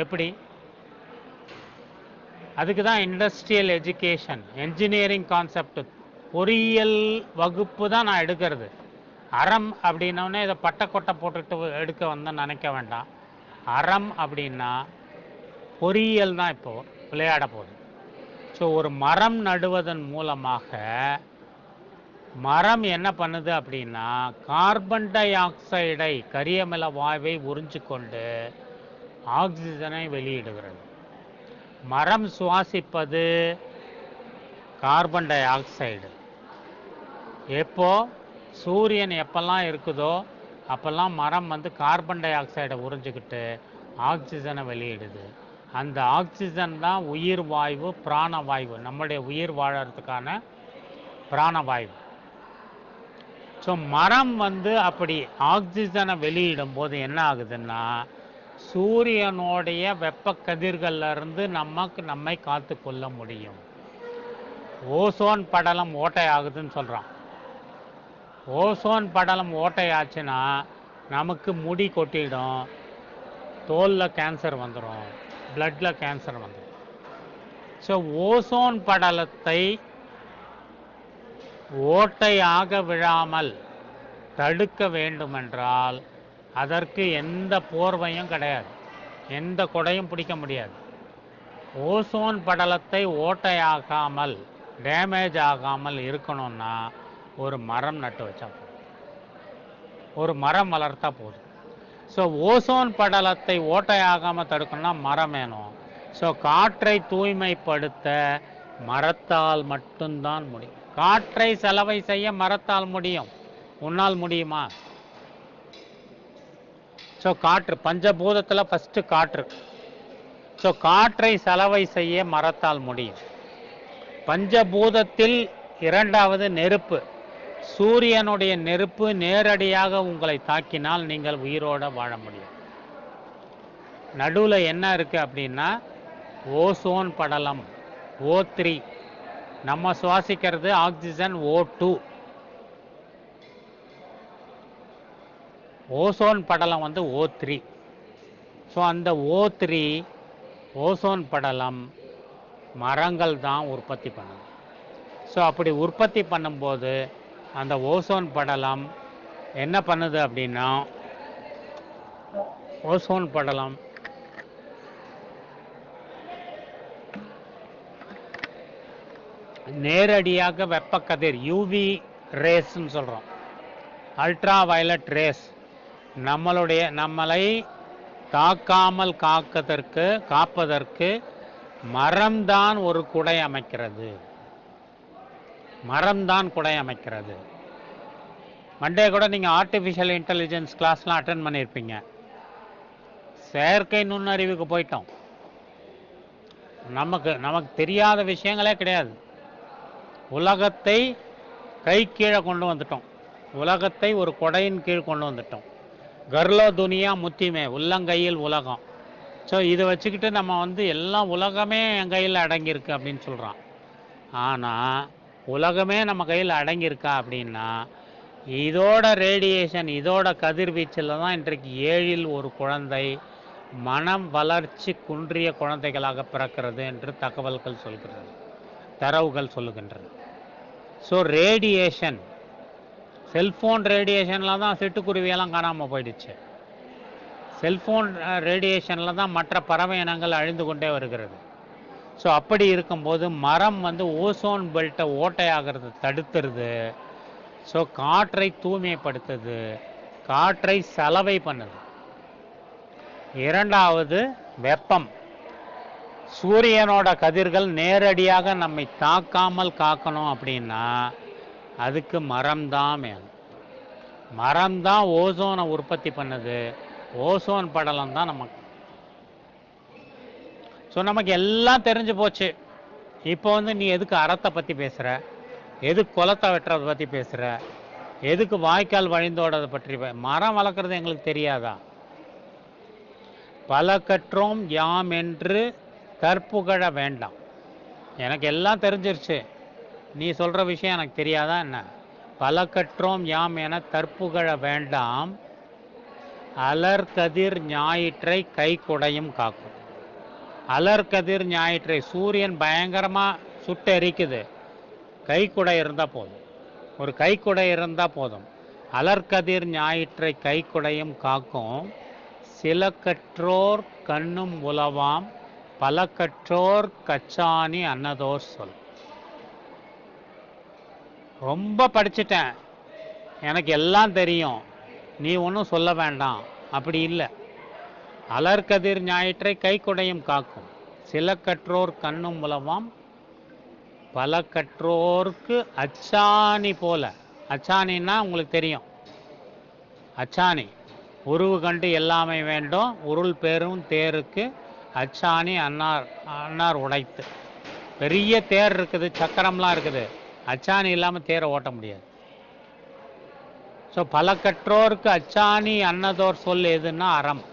எப்படி? அதுக்கு தான் இண்டஸ்ட்ரியல் எஜுகேஷன், என்ஜினியரிங் கான்செப்ட், பொறியியல் வகுப்பு தான் நான் எடுக்கிறது. அறம் அப்படின்னோடனே இதை பட்டக்கொட்டை போட்டுட்டு எடுக்க வந்தேன்னு நினைக்க வேண்டாம். அறம் அப்படின்னா பொறியியல் தான் இப்போ விளையாட போகுது. ஸோ ஒரு மரம் நடுவதன் மூலமாக மரம் என்ன பண்ணுது அப்படின்னா, கார்பன் டை ஆக்சைடை, கரியமில வாயுவை உறிஞ்சு கொண்டு ஆக்சிஜனை வெளியிடுகிறது. மரம் சுவாசிப்பது கார்பன் டை ஆக்சைடு. எப்போ சூரியன் எப்பெல்லாம் இருக்குதோ அப்பெல்லாம் மரம் வந்து கார்பன் டை ஆக்சைடை உறிஞ்சிக்கிட்டு ஆக்சிஜனை வெளியிடுது. அந்த ஆக்சிஜன் தான் உயிர் வாயு, பிராணவாயு, நம்முடைய உயிர் வாழறதுக்கான பிராணவாயு. ஸோ மரம் வந்து அப்படி ஆக்சிஜனை வெளியிடும் போது என்ன ஆகுதுன்னா, சூரியனுடைய வெப்ப கதிர்கள்ல இருந்து நம்மை காத்து கொள்ள முடியும். ஓசோன் படலம் ஓட்டை ஆகுதுன்னு சொல்றான். ஓசோன் படலம் ஓட்டை ஆச்சுன்னா நமக்கு முடி கொட்டிடும், தோலில் கேன்சர் வந்துடும், பிளட்டில் கேன்சர் வந்துடும். ஸோ ஓசோன் படலத்தை ஓட்டையாக விழாமல் தடுக்க வேண்டுமென்றால் அதற்கு எந்த போர்வையும் கிடையாது, எந்த கொடையும் பிடிக்க முடியாது. ஓசோன் படலத்தை ஓட்டையாகாமல், டேமேஜ் ஆகாமல் இருக்கணும்னா ஒரு மரம் நட்டு வச்சா போதும், ஒரு மரம் வளர்த்தா போதும். ஸோ ஓசோன் படலத்தை ஓட்டையாகாமல் தடுக்கணும்னா மரம் வேணும். ஸோ காற்றை தூய்மைப்படுத்த மரத்தால் மட்டும்தான் முடியும். காற்றை செலவை செய்ய மரத்தால் முடியும். உன்னால் முடியுமா? ஸோ காற்று, பஞ்சபூதத்தில் ஃபஸ்ட்டு காற்று. ஸோ காற்றை செலவை செய்ய மரத்தால் முடியும். பஞ்சபூதத்தில் இரண்டாவது நெருப்பு. சூரியனுடைய நெருப்பு நேரடியாக உங்களை தாக்கினால் நீங்கள் உயிரோட வாழ முடியும். நடுவில் என்ன இருக்குது அப்படின்னா ஓசோன் படலம் O3. நம்ம சுவாசிக்கிறது ஆக்சிஜன் O2. ஓசோன் படலம் வந்து O3. ஸோ அந்த O3 ஓசோன் படலம் மரங்கள் தான் உற்பத்தி பண்ணுது. ஸோ அப்படி உற்பத்தி பண்ணும்போது அந்த ஓசோன் படலம் என்ன பண்ணுது அப்படின்னா, ஓசோன் படலம் நேரடியாக வெப்பக்கதிர் யூவி ரேஸ்ன்னு சொல்கிறோம், அல்ட்ரா வயலட் ரேஸ், நம்மளை தாக்காமல் காப்பதற்கு மரம்தான் ஒரு குடை அமைக்கிறது. மரம்தான் குடை அமைக்கிறது. மண்டே கூட நீங்கள் ஆர்டிஃபிஷியல் இன்டெலிஜென்ஸ் கிளாஸ்லாம் அட்டன் பண்ணியிருப்பீங்க. செயற்கை நுண்ணறிவுக்கு போயிட்டோம். நமக்கு தெரியாத விஷயங்களே கிடையாது. உலகத்தை கை கீழே கொண்டு வந்துட்டோம். உலகத்தை ஒரு கொடையின் கீழ் கொண்டு வந்துட்டோம். கர்லோ துனியா முத்திமே, உள்ளங்கையில் உலகம். ஸோ இதை வச்சுக்கிட்டு நம்ம வந்து எல்லாம் உலகமே என் கையில் அடங்கியிருக்கு அப்படின்னு சொல்கிறான். ஆனால் உலகமே நம்ம கையில் அடங்கியிருக்கா அப்படின்னா, இதோட ரேடியேஷன், இதோட கதிர்வீச்சில் தான் இன்றைக்கு 7இல் ஒரு குழந்தை மனம் வளர்ச்சி குன்றிய குழந்தைகளாக பிறக்கிறது என்று தகவல்கள் சொல்கிறது, தரவுகள் சொல்லுகின்றது. ஸோ ரேடியேஷன், செல்ஃபோன் ரேடியேஷனில் தான் சிட்டுக்குருவியெல்லாம் காணாமல் போயிடுச்சு. செல்ஃபோன் ரேடியேஷனில் தான் மற்ற பறவை இனங்கள் அழிந்து கொண்டே வருகிறது. ஸோ அப்படி இருக்கும்போது மரம் வந்து ஓசோன் பெல்ட்டை ஓட்டையாகிறது தடுத்துருது. ஸோ காற்றை தூய்மைப்படுத்துது, காற்றை சலவை பண்ணுது. இரண்டாவது வெப்பம். சூரியனோட கதிர்கள் நேரடியாக நம்மை தாக்காமல் காக்கணும் அப்படின்னா அதுக்கு மரம்தான் வேணும். மரம்தான் ஓசோனை உற்பத்தி பண்ணுது. ஓசோன் படலம் தான் நமக்கு. ஸோ நமக்கு எல்லாம் தெரிஞ்சு போச்சு. இப்போ வந்து நீ எதுக்கு அறத்தை பற்றி பேசுகிற, எதுக்கு குளத்தை வெட்டுறதை பற்றி பேசுகிற, எதுக்கு வாய்க்கால் வழிந்தோடதை பற்றி மரம் வளர்க்குறது எங்களுக்கு தெரியாதா? பல கற்றோம் யாம் என்று கற்புகழ வேண்டாம். எனக்கு எல்லாம் தெரிஞ்சிருச்சு, நீ சொல்கிற விஷயம் எனக்கு தெரியாதா என்ன? பல கற்றோம் யாம் என தற்புகழ வேண்டாம், அலர்கதிர் ஞாயிற்றை கை குடையும் காக்கும். அலர்கதிர் ஞாயிற்றை, சூரியன் பயங்கரமாக சுட்டு எரிக்குது, கைக்குடை இருந்தால் போதும், ஒரு கைக்குடை இருந்தால் போதும். அலர்கதிர் ஞாயிற்றை கைக்குடையும் காக்கும், சில கற்றோர் கண்ணும் உலவாம், பல கற்றோர் கச்சாணி அன்னதோர் சொல். ரொம்ப படிச்சுட்டேன், எனக்கு எல்லாம் தெரியும், நீ ஒன்றும் சொல்ல வேண்டாம், அப்படி இல்லை. அலர்கதிர் ஞாயிற்றை கைக்குடையும் காக்கும், சில கற்றோர் கண்ணும் உலவாம், பல கற்றோர்க்கு அச்சாணி போல. அச்சாணின்னா உங்களுக்கு தெரியும், அச்சாணி உருவு கண்டு எல்லாமே வேண்டும், உருள் பெரும் தேருக்கு அச்சாணி அன்னார் உடைத்து. பெரிய தேர் இருக்குது, சக்கரம்லாம் இருக்குது, அச்சாணி இல்லாமல் தேரை ஓட்ட முடியாது. ஸோ பல கற்றோருக்கு அச்சாணி அன்னதோர் சொல் எதுன்னா அறம்.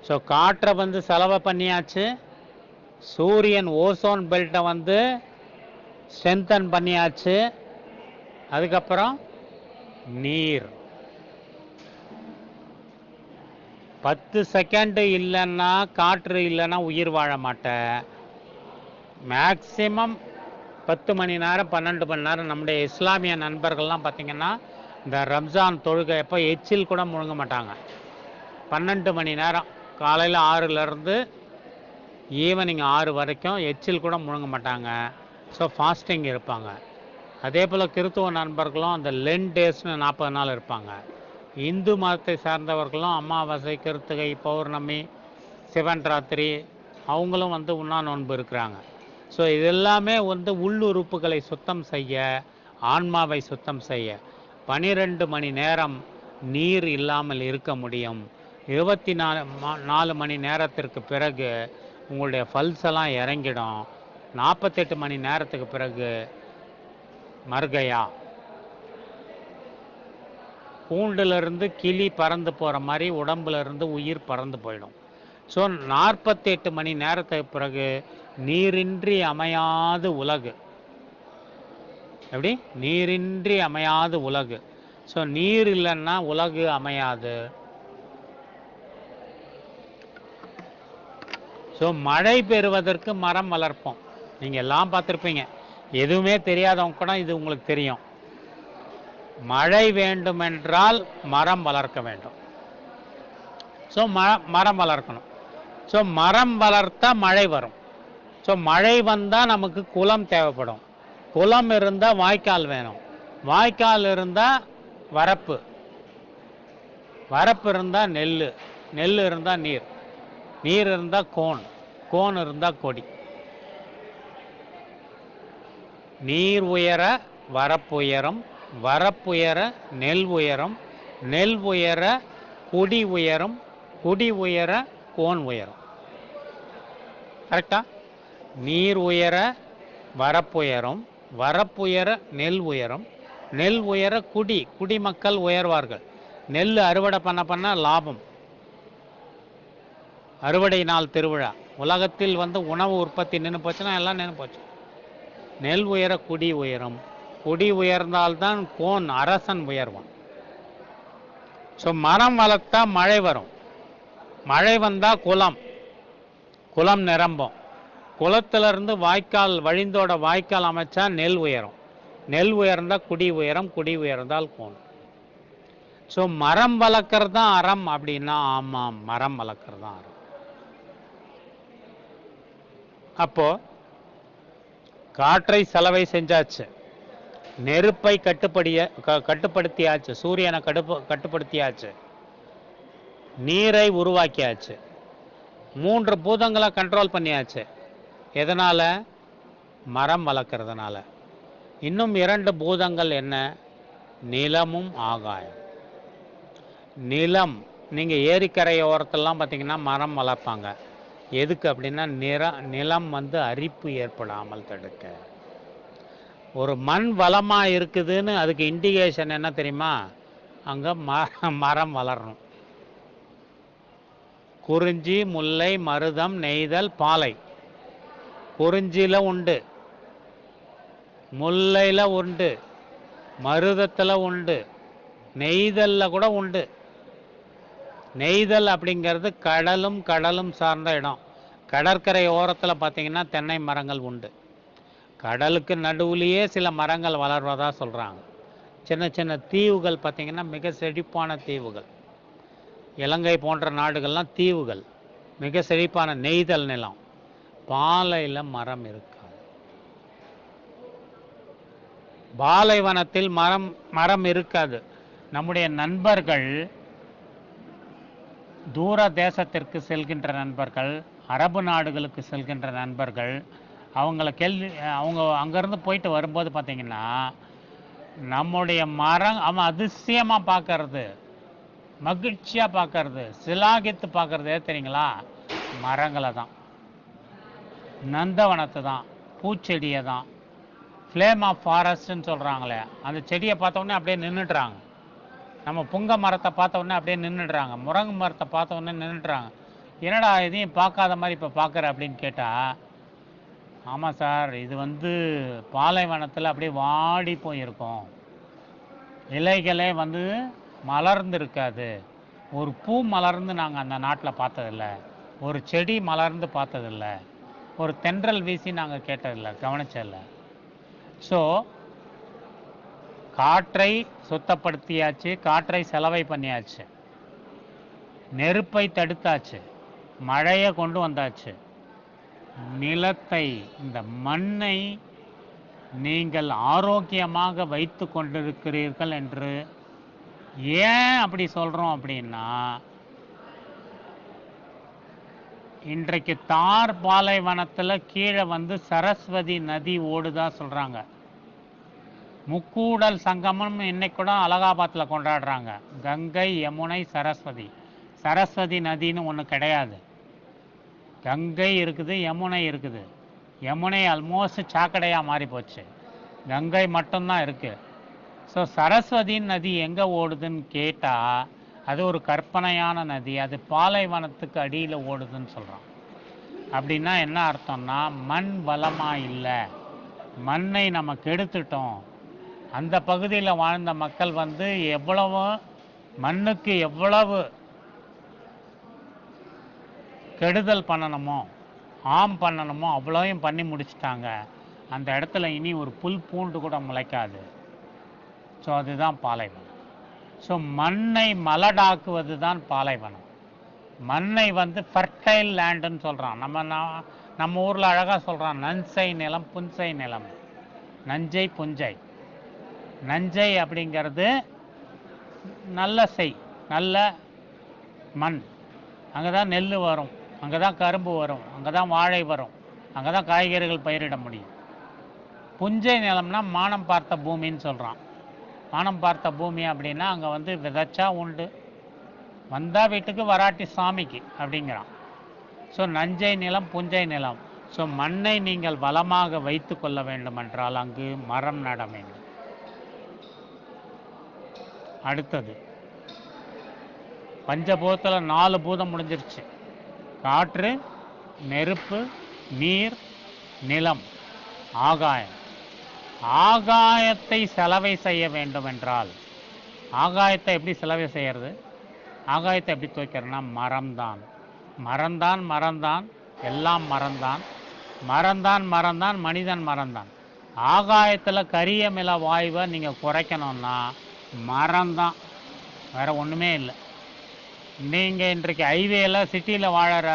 ஸோ காற்றை வந்து செலவு பண்ணியாச்சு, சூரியன் ஓசோன் பெல்ட்டை வந்து ஸ்ட்ரென்தன் பண்ணியாச்சு, அதுக்கப்புறம் நீர். 10 செகண்டு இல்லைன்னா, காற்று இல்லைன்னா உயிர் வாழ மாட்டேன். மேக்சிமம் 10 மணி நேரம் 12 மணி நேரம். நம்முடைய இஸ்லாமிய நண்பர்கள்லாம் பார்த்திங்கன்னா இந்த ரம்ஜான் தொழுகை எப்போ எச்சில் கூட முழுங்க மாட்டாங்க. 12 மணி நேரம், காலையில் 6லேருந்து ஈவினிங் 6 வரைக்கும் எச்சில் கூட முழுங்க மாட்டாங்க. ஸோ ஃபாஸ்டிங் இருப்பாங்க. அதே போல் கிறித்துவ நண்பர்களும் அந்த லென் டேஸ்னு 40 நாள் இருப்பாங்க. இந்து மதத்தை சார்ந்தவர்களும் அமாவாசை, கிருத்திகை, பௌர்ணமி, சிவன் ராத்திரி அவங்களும் வந்து உண்ணா நோன்பு இருக்கிறாங்க. ஸோ இதெல்லாமே வந்து உள்ளுறுப்புகளை சுத்தம் செய்ய, ஆன்மாவை சுத்தம் செய்ய 12 மணி நேரம் நீர் இல்லாமல் இருக்க முடியும். 24 மணி நேரத்திற்கு பிறகு உங்களுடைய பல்ஸ் எல்லாம் இறங்கிடும். 48 மணி நேரத்துக்கு பிறகு மர்கயா. பூண்டிலிருந்து கிளி பறந்து போகிற மாதிரி உடம்புல இருந்து உயிர் பறந்து போயிடும். ஸோ 48 மணி நேரத்துக்கு பிறகு நீரின்றி அமையாது உலகு. எப்படி? நீரின்றி அமையாது உலகு. ஸோ நீர் இல்லைன்னா உலகு அமையாது. ஸோ மழை பெறுவதற்கு மரம் வளர்ப்போம். நீங்கள் எல்லாம் பார்த்துருப்பீங்க. எதுவுமே தெரியாதவங்க கூட இது உங்களுக்கு தெரியும். மழை வேண்டுமென்றால் மரம் வளர்க்க வேண்டும். ஸோ மரம் வளர்க்கணும். ஸோ மரம் வளர்த்தா மழை வரும். ஸோ மழை வந்தால் நமக்கு குளம் தேவைப்படும். குளம் இருந்தால் வாய்க்கால் வேணும். வாய்க்கால் இருந்தால் வரப்பு. வரப்பு இருந்தால் நெல். நெல் இருந்தால் நீர். நீர் இருந்தால் கோன். கோன் இருந்தால் கொடி. நீர் உயர வரப்புயரம். வரப்புயர நெல் உயரம். நெல் உயர குடி உயரும். குடி உயர கோன் உயரும். கரெக்டா? நீர் உயர வரப்புயரும். வரப்புயர நெல் உயரும். நெல் உயர குடிமக்கள் உயர்வார்கள். நெல் அறுவடை பண்ண லாபம். அறுவடை நாள் திருவிழா. உலகத்தில் உணவு உற்பத்தி நின்று போச்சுன்னா எல்லாம் நின்று போச்சு. நெல் உயர குடி உயரும். குடி உயர்ந்தால்தான் கோன் அரசன் உயர்வான். ஸோ மரம் வளர்த்தா மழை வரும். மழை வந்தால் குளம். குளம் நிரம்பும். குளத்திலிருந்து வாய்க்கால் வழிந்தோட வாய்க்கால் அமைச்சா நெல் உயரும். நெல் உயர்ந்தால் குடி உயரம். குடி உயர்ந்தால் கோன். ஸோ மரம் வளர்க்கறது தான் அறம் அப்படின்னா ஆமாம், மரம் வளர்க்கறது தான் அறம். அப்போ காற்றை செலவை செஞ்சாச்சு. நெருப்பை கட்டுப்படுத்தியாச்சு. சூரியனை கட்டுப்படுத்தியாச்சு. நீரை உருவாக்கியாச்சு. 3 பூதங்களை கண்ட்ரோல் பண்ணியாச்சு. எதனால? மரம் வளர்க்கறதுனால. இன்னும் 2 பூதங்கள் என்ன? நிலமும் ஆகாயம். நிலம், நீங்கள் ஏரிக்கரை ஓரத்திலாம் பார்த்தீங்கன்னா மரம் வளர்ப்பாங்க. எதுக்கு அப்படின்னா நிலம் அரிப்பு ஏற்படாமல் தடுக்க. ஒரு மண் வளமாக இருக்குதுன்னு அதுக்கு இண்டிகேஷன் என்ன தெரியுமா? அங்கே மரம் வளரணும். குறிஞ்சி, முல்லை, மருதம், நெய்தல், பாலை. குறிஞ்சியில் உண்டு, முல்லையில் உண்டு, மருதத்தில் உண்டு, நெய்தலில் கூட உண்டு. நெய்தல் அப்படிங்கிறது கடலும் சார்ந்த இடம். கடற்கரை ஓரத்தில் பார்த்தீங்கன்னா தென்னை மரங்கள் உண்டு. கடலுக்கு நடுவுலையே சில மரங்கள் வளர்வதா சொல்கிறாங்க. சின்ன சின்ன தீவுகள் பார்த்தீங்கன்னா மிக செழிப்பான தீவுகள். இலங்கை போன்ற நாடுகள்லாம் தீவுகள், மிக செழிப்பான நெய்தல் நிலம். பாலையில் மரம் இருக்காது. பாலைவனத்தில் மரம் இருக்காது. நம்முடைய நண்பர்கள், தூர தேசத்திற்கு செல்கின்ற நண்பர்கள், அரபு நாடுகளுக்கு செல்கின்ற நண்பர்கள், அவங்க அங்கேருந்து போயிட்டு வரும்போது பார்த்தீங்கன்னா நம்முடைய மரம் அவன் அதிசயமாக பார்க்கறது, மகிழ்ச்சியாக பார்க்கறது, சிலாகித்து பார்க்கறது தெரியுங்களா? மரங்களை தான், நந்தவனத்தை தான், பூச்செடியை தான். ஃப்ளேம் ஆஃப் ஃபாரஸ்ட்ன்னு சொல்கிறாங்களே, அந்த செடியை பார்த்தோன்னே அப்படியே நின்றுடுறாங்க. நம்ம புங்க மரத்தை பார்த்த உடனே அப்படியே நின்றுடுறாங்க. முருங்கை மரத்தை பார்த்த உடனே நின்றுடுறாங்க. என்னடா இதையும் பார்க்காத மாதிரி இப்போ பார்க்குற அப்படின்னு கேட்டால், ஆமாம் சார், இது பாலைவனத்தில் அப்படியே வாடி போயிருக்கும். இலைகளே மலர்ந்து இருக்காது. ஒரு பூ மலர்ந்து நாங்கள் அந்த நாட்டில் பார்த்ததில்ல. ஒரு செடி மலர்ந்து பார்த்ததில்ல. ஒரு தென்றல் வீசி நாங்கள் கேட்டதில்லை, கவனிச்சதில்லை. ஸோ காற்றை சுத்தப்படுத்தியாச்சு, காற்றை செலவை பண்ணியாச்சு, நெருப்பை தடுத்தாச்சு, மழையை கொண்டு வந்தாச்சு. நிலத்தை, இந்த மண்ணை நீங்கள் ஆரோக்கியமாக வைத்து கொண்டிருக்கிறீர்கள் என்று ஏன் அப்படி சொல்கிறோம் அப்படின்னா, இன்றைக்கு தார் பாலைவனத்தில் கீழே சரஸ்வதி நதி ஓடுதா சொல்கிறாங்க. முக்கூடல் சங்கமம் இன்னைக்கு கூட அலகாபாத்தில் கொண்டாடுறாங்க. கங்கை, யமுனை, சரஸ்வதி. சரஸ்வதி நதின்னு ஒன்று கிடையாது. கங்கை இருக்குது, யமுனை இருக்குது. யமுனை ஆல்மோஸ்ட் சாக்கடையாக மாறி போச்சு. கங்கை மட்டும்தான் இருக்குது. ஸோ சரஸ்வதி நதி எங்கே ஓடுதுன்னு கேட்டால் அது ஒரு கற்பனையான நதி, அது பாலைவனத்துக்கு அடியில் ஓடுதுன்னு சொல்கிறான். அப்படின்னா என்ன அர்த்தம்னா மண் வளமாக இல்லை, மண்ணை நம்ம கெடுத்துட்டோம். அந்த பகுதியில் வாழ்ந்த மக்கள் வந்து எவ்வளவு மண்ணுக்கு எவ்வளவு கெடுதல் பண்ணணுமோ பண்ணணுமோ அவ்வளோயும் பண்ணி முடிச்சிட்டாங்க. அந்த இடத்துல இனி ஒரு புல் பூண்டு கூட முளைக்காது. ஸோ அதுதான் பாலைவனம். ஸோ மண்ணை மலடாக்குவது தான் பாலைவனம். மண்ணை வந்து ஃபர்டைல் லேண்டுன்னு சொல்கிறான். நம்ம ஊரில் அழகாக சொல்கிறான், நஞ்சை நிலம் புஞ்சை நிலம். நஞ்சை புஞ்சை. நஞ்சை அப்படிங்கிறது நல்ல மண், அங்கே தான் நெல் வரும், அங்கே தான் கரும்பு வரும், அங்கே தான் வாழை வரும், அங்கே தான் காய்கறிகள் பயிரிட முடியும். புஞ்சை நிலம்னா மானம் பார்த்த பூமின்னு சொல்கிறான். மானம் பார்த்த பூமி அப்படின்னா அங்கே வந்து விதைச்சா உண்டு, வந்தால் வீட்டுக்கு வராட்டி சாமிக்கு அப்படிங்கிறான். ஸோ நஞ்சை நிலம் புஞ்சை நிலம். ஸோ மண்ணை நீங்கள் வளமாக வைத்து கொள்ள வேண்டுமென்றால் அங்கு மரம் நட வேண்டும். அடுத்தது பஞ்சபூதத்தில் 4 பூதம் முடிஞ்சிருச்சு. காற்று, நெருப்பு, நீர், நிலம், ஆகாயம். ஆகாயத்தை செலவை செய்ய வேண்டும் என்றால், ஆகாயத்தை எப்படி செலவை செய்கிறது, ஆகாயத்தை எப்படி துவைக்கிறதுனா மரம்தான். மரம்தான் எல்லாம் மரம்தான் மனிதன் மரம்தான். ஆகாயத்தில் கரியமில வாயுவை நீங்கள் குறைக்கணும்னா மரம்தான், வேறு ஒன்றுமே இல்லை. நீங்கள் இன்றைக்கு ஹைவேல சிட்டியில் வாழற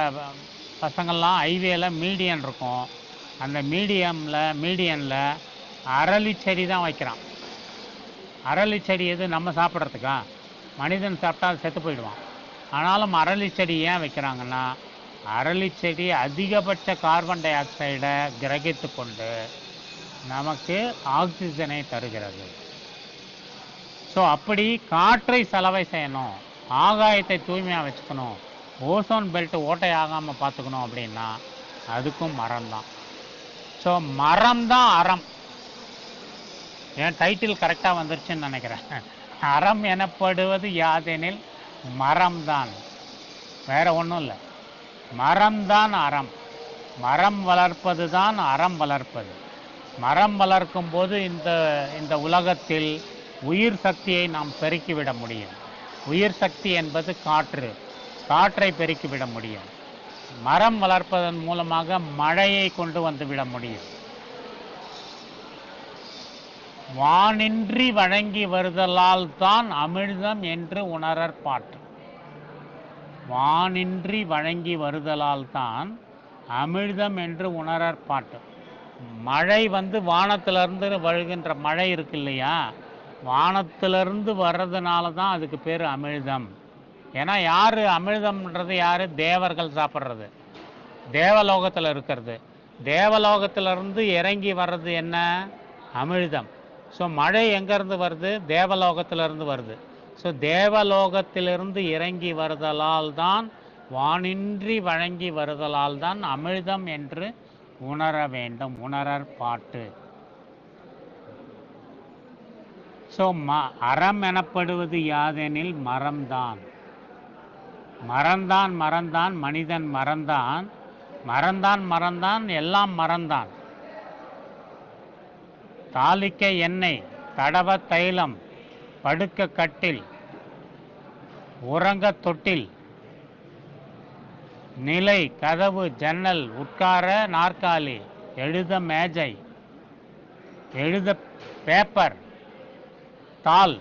பசங்கள்லாம் ஹைவேல மீடியன் இருக்கும், அந்த மீடியனில் அரளி செடி தான் வைக்கிறான். அரளி செடி எது நம்ம சாப்பிட்றதுக்கா? மனிதன் சாப்பிட்டா செத்து போயிடுவான். ஆனாலும் அரளி செடி ஏன் வைக்கிறாங்கன்னா, அரளி செடி அதிகபட்ச கார்பன் டை ஆக்சைடை கிரகித்து கொண்டு நமக்கு ஆக்சிஜனை தருகிறது. ஸோ அப்படி காற்றை செலவை செய்யணும், ஆகாயத்தை தூய்மையாக வச்சுக்கணும், ஓசோன் பெல்ட் ஓட்டை ஆகாமல் பார்த்துக்கணும் அப்படின்னா அதுக்கும் மரம்தான். ஸோ மரம்தான் அறம். என் டைட்டில் கரெக்டாக வந்துருச்சுன்னு நினைக்கிறேன். அறம் எனப்படுவது யாதெனில் மரம்தான், வேற ஒன்றும் இல்லை. மரம்தான் அறம். மரம் வளர்ப்பது தான் அறம் வளர்ப்பது. மரம் வளர்க்கும் போது இந்த உலகத்தில் உயிர் சக்தியை நாம் பெருக்கிவிட முடியும். உயிர் சக்தி என்பது காற்றை பெருக்கிவிட முடியும். மரம் வளர்ப்பதன் மூலமாக மழையை கொண்டு வந்துவிட முடியும். வானின்றி வழங்கி வருதலால் தான் அமிழ்தம் என்று உணரற் பாட்டு. வானின்றி வழங்கி வருதலால் தான் அமிழ்தம் என்று உணரற் பாட்டு. மழை வந்து வானத்திலிருந்து வழுகின்ற மழை இருக்கு இல்லையா, வானத்திலிருந்து வர்றதுனால தான் அதுக்கு பேர் அமிழ்தம். ஏன்னா யார் அமிழ்தம்ன்றது யார்? தேவர்கள் சாப்பிட்றது, தேவலோகத்தில் இருக்கிறது. தேவலோகத்திலிருந்து இறங்கி வர்றது என்ன? அமிழ்தம். ஸோ மழை எங்கேருந்து வருது? தேவலோகத்திலிருந்து வருது. ஸோ தேவலோகத்திலிருந்து இறங்கி வருதலால் தான், வானின்றி வழங்கி வருதலால் தான் அமிழ்தம் என்று உணர வேண்டும். உணரற் பாட்டு. ஸோ அறம் எனப்படுவது யாதெனில் மரம்தான். மரம்தான் மனிதன் மரம்தான் எல்லாம் மரம்தான். தாளிக்க எண்ணெய், தடவ தைலம், படுக்க கட்டில், உறங்க தொட்டில், நிலை, கதவு, ஜன்னல், உட்கார நாற்காலி, எழுத மேஜை, எழுத பேப்பர், தாள்,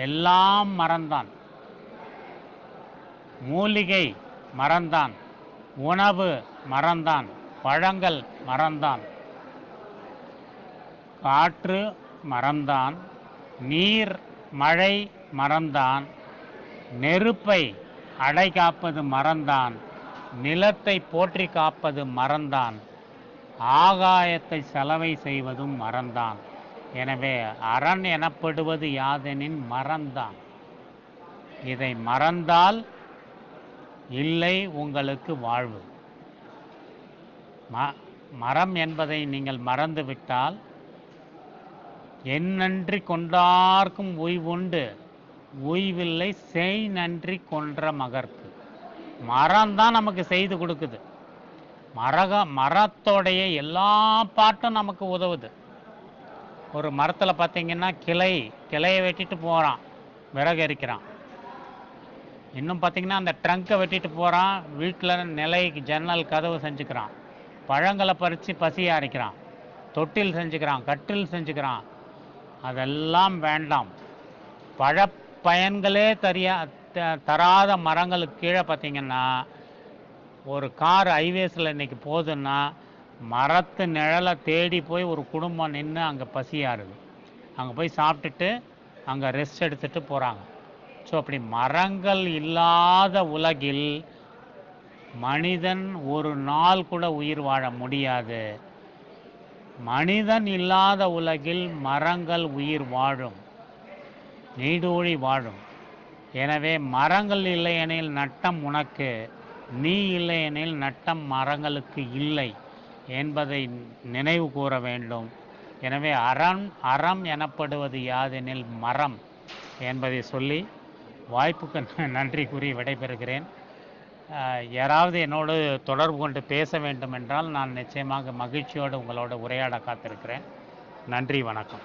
எல்லாம் மரம்தான். மூலிகை மரம்தான், உணவு மரம்தான், பழங்கள் மரம்தான், காற்று மரம்தான், நீர் மழை மரம்தான், நெருப்பை அடை காப்பது மரம்தான், நிலத்தை போற்றி காப்பது மரம்தான், ஆகாயத்தை செலவை செய்வதும் மரம்தான். எனவே அரண் எனப்படுவது யாதெனின் மரம்தான். இதை மறந்தால் இல்லை உங்களுக்கு வாழ்வு. மரம் என்பதை நீங்கள் மறந்துவிட்டால் என் நன்றி கொண்டார்க்கும் உய்வுண்டு, உய்வில்லை செய் நன்றி கொன்ற மகற்கு. மரம் தான் நமக்கு செய்து கொடுக்குது. மரத்தோடைய எல்லா பாட்டும் நமக்கு உதவுது. ஒரு மரத்தில் பார்த்தீங்கன்னா கிளையை வெட்டிட்டு போகிறான், விறகு எரிக்கிறான். இன்னும் பார்த்தீங்கன்னா அந்த ட்ரங்கை வெட்டிட்டு போகிறான், வீட்டில் நிலைக்கு ஜன்னல் கதவு செஞ்சுக்கிறான். பழங்களை பறித்து பசியை அரைக்கிறான், தொட்டில் செஞ்சுக்கிறான், கட்டில் செஞ்சுக்கிறான். அதெல்லாம் வேண்டாம். பழப்பயன்களே தராத மரங்களுக்கு கீழே பார்த்தீங்கன்னா ஒரு கார் ஹைவேஸில் இன்றைக்கி போகுதுன்னா மரத்து நிழலை தேடி போய் ஒரு குடும்பம் நின்று அங்கே பசியாருது, அங்கே போய் சாப்பிட்டுட்டு அங்கே ரெஸ்ட் எடுத்துகிட்டு போகிறாங்க. ஸோ அப்படி மரங்கள் இல்லாத உலகில் மனிதன் ஒரு நாள் கூட உயிர் வாழ முடியாது. மனிதன் இல்லாத உலகில் மரங்கள் உயிர் வாழும், நீடூழி வாழும். எனவே மரங்கள் இல்லையெனில் நட்டம் உனக்கு, நீ இல்லையெனில் நட்டம் மரங்களுக்கு இல்லை என்பதை நினைவு கூற வேண்டும். எனவே அறம் எனப்படுவது யாதெனில் மரம் என்பதை சொல்லி வாய்ப்புக்கு நன்றி கூறி விடைபெறுகிறேன். யாராவது என்னோடு தொடர்பு கொண்டு பேச வேண்டும் என்றால் நான் நிச்சயமாக மகிழ்ச்சியோடு உங்களோட உரையாட காத்திருக்கிறேன். நன்றி, வணக்கம்.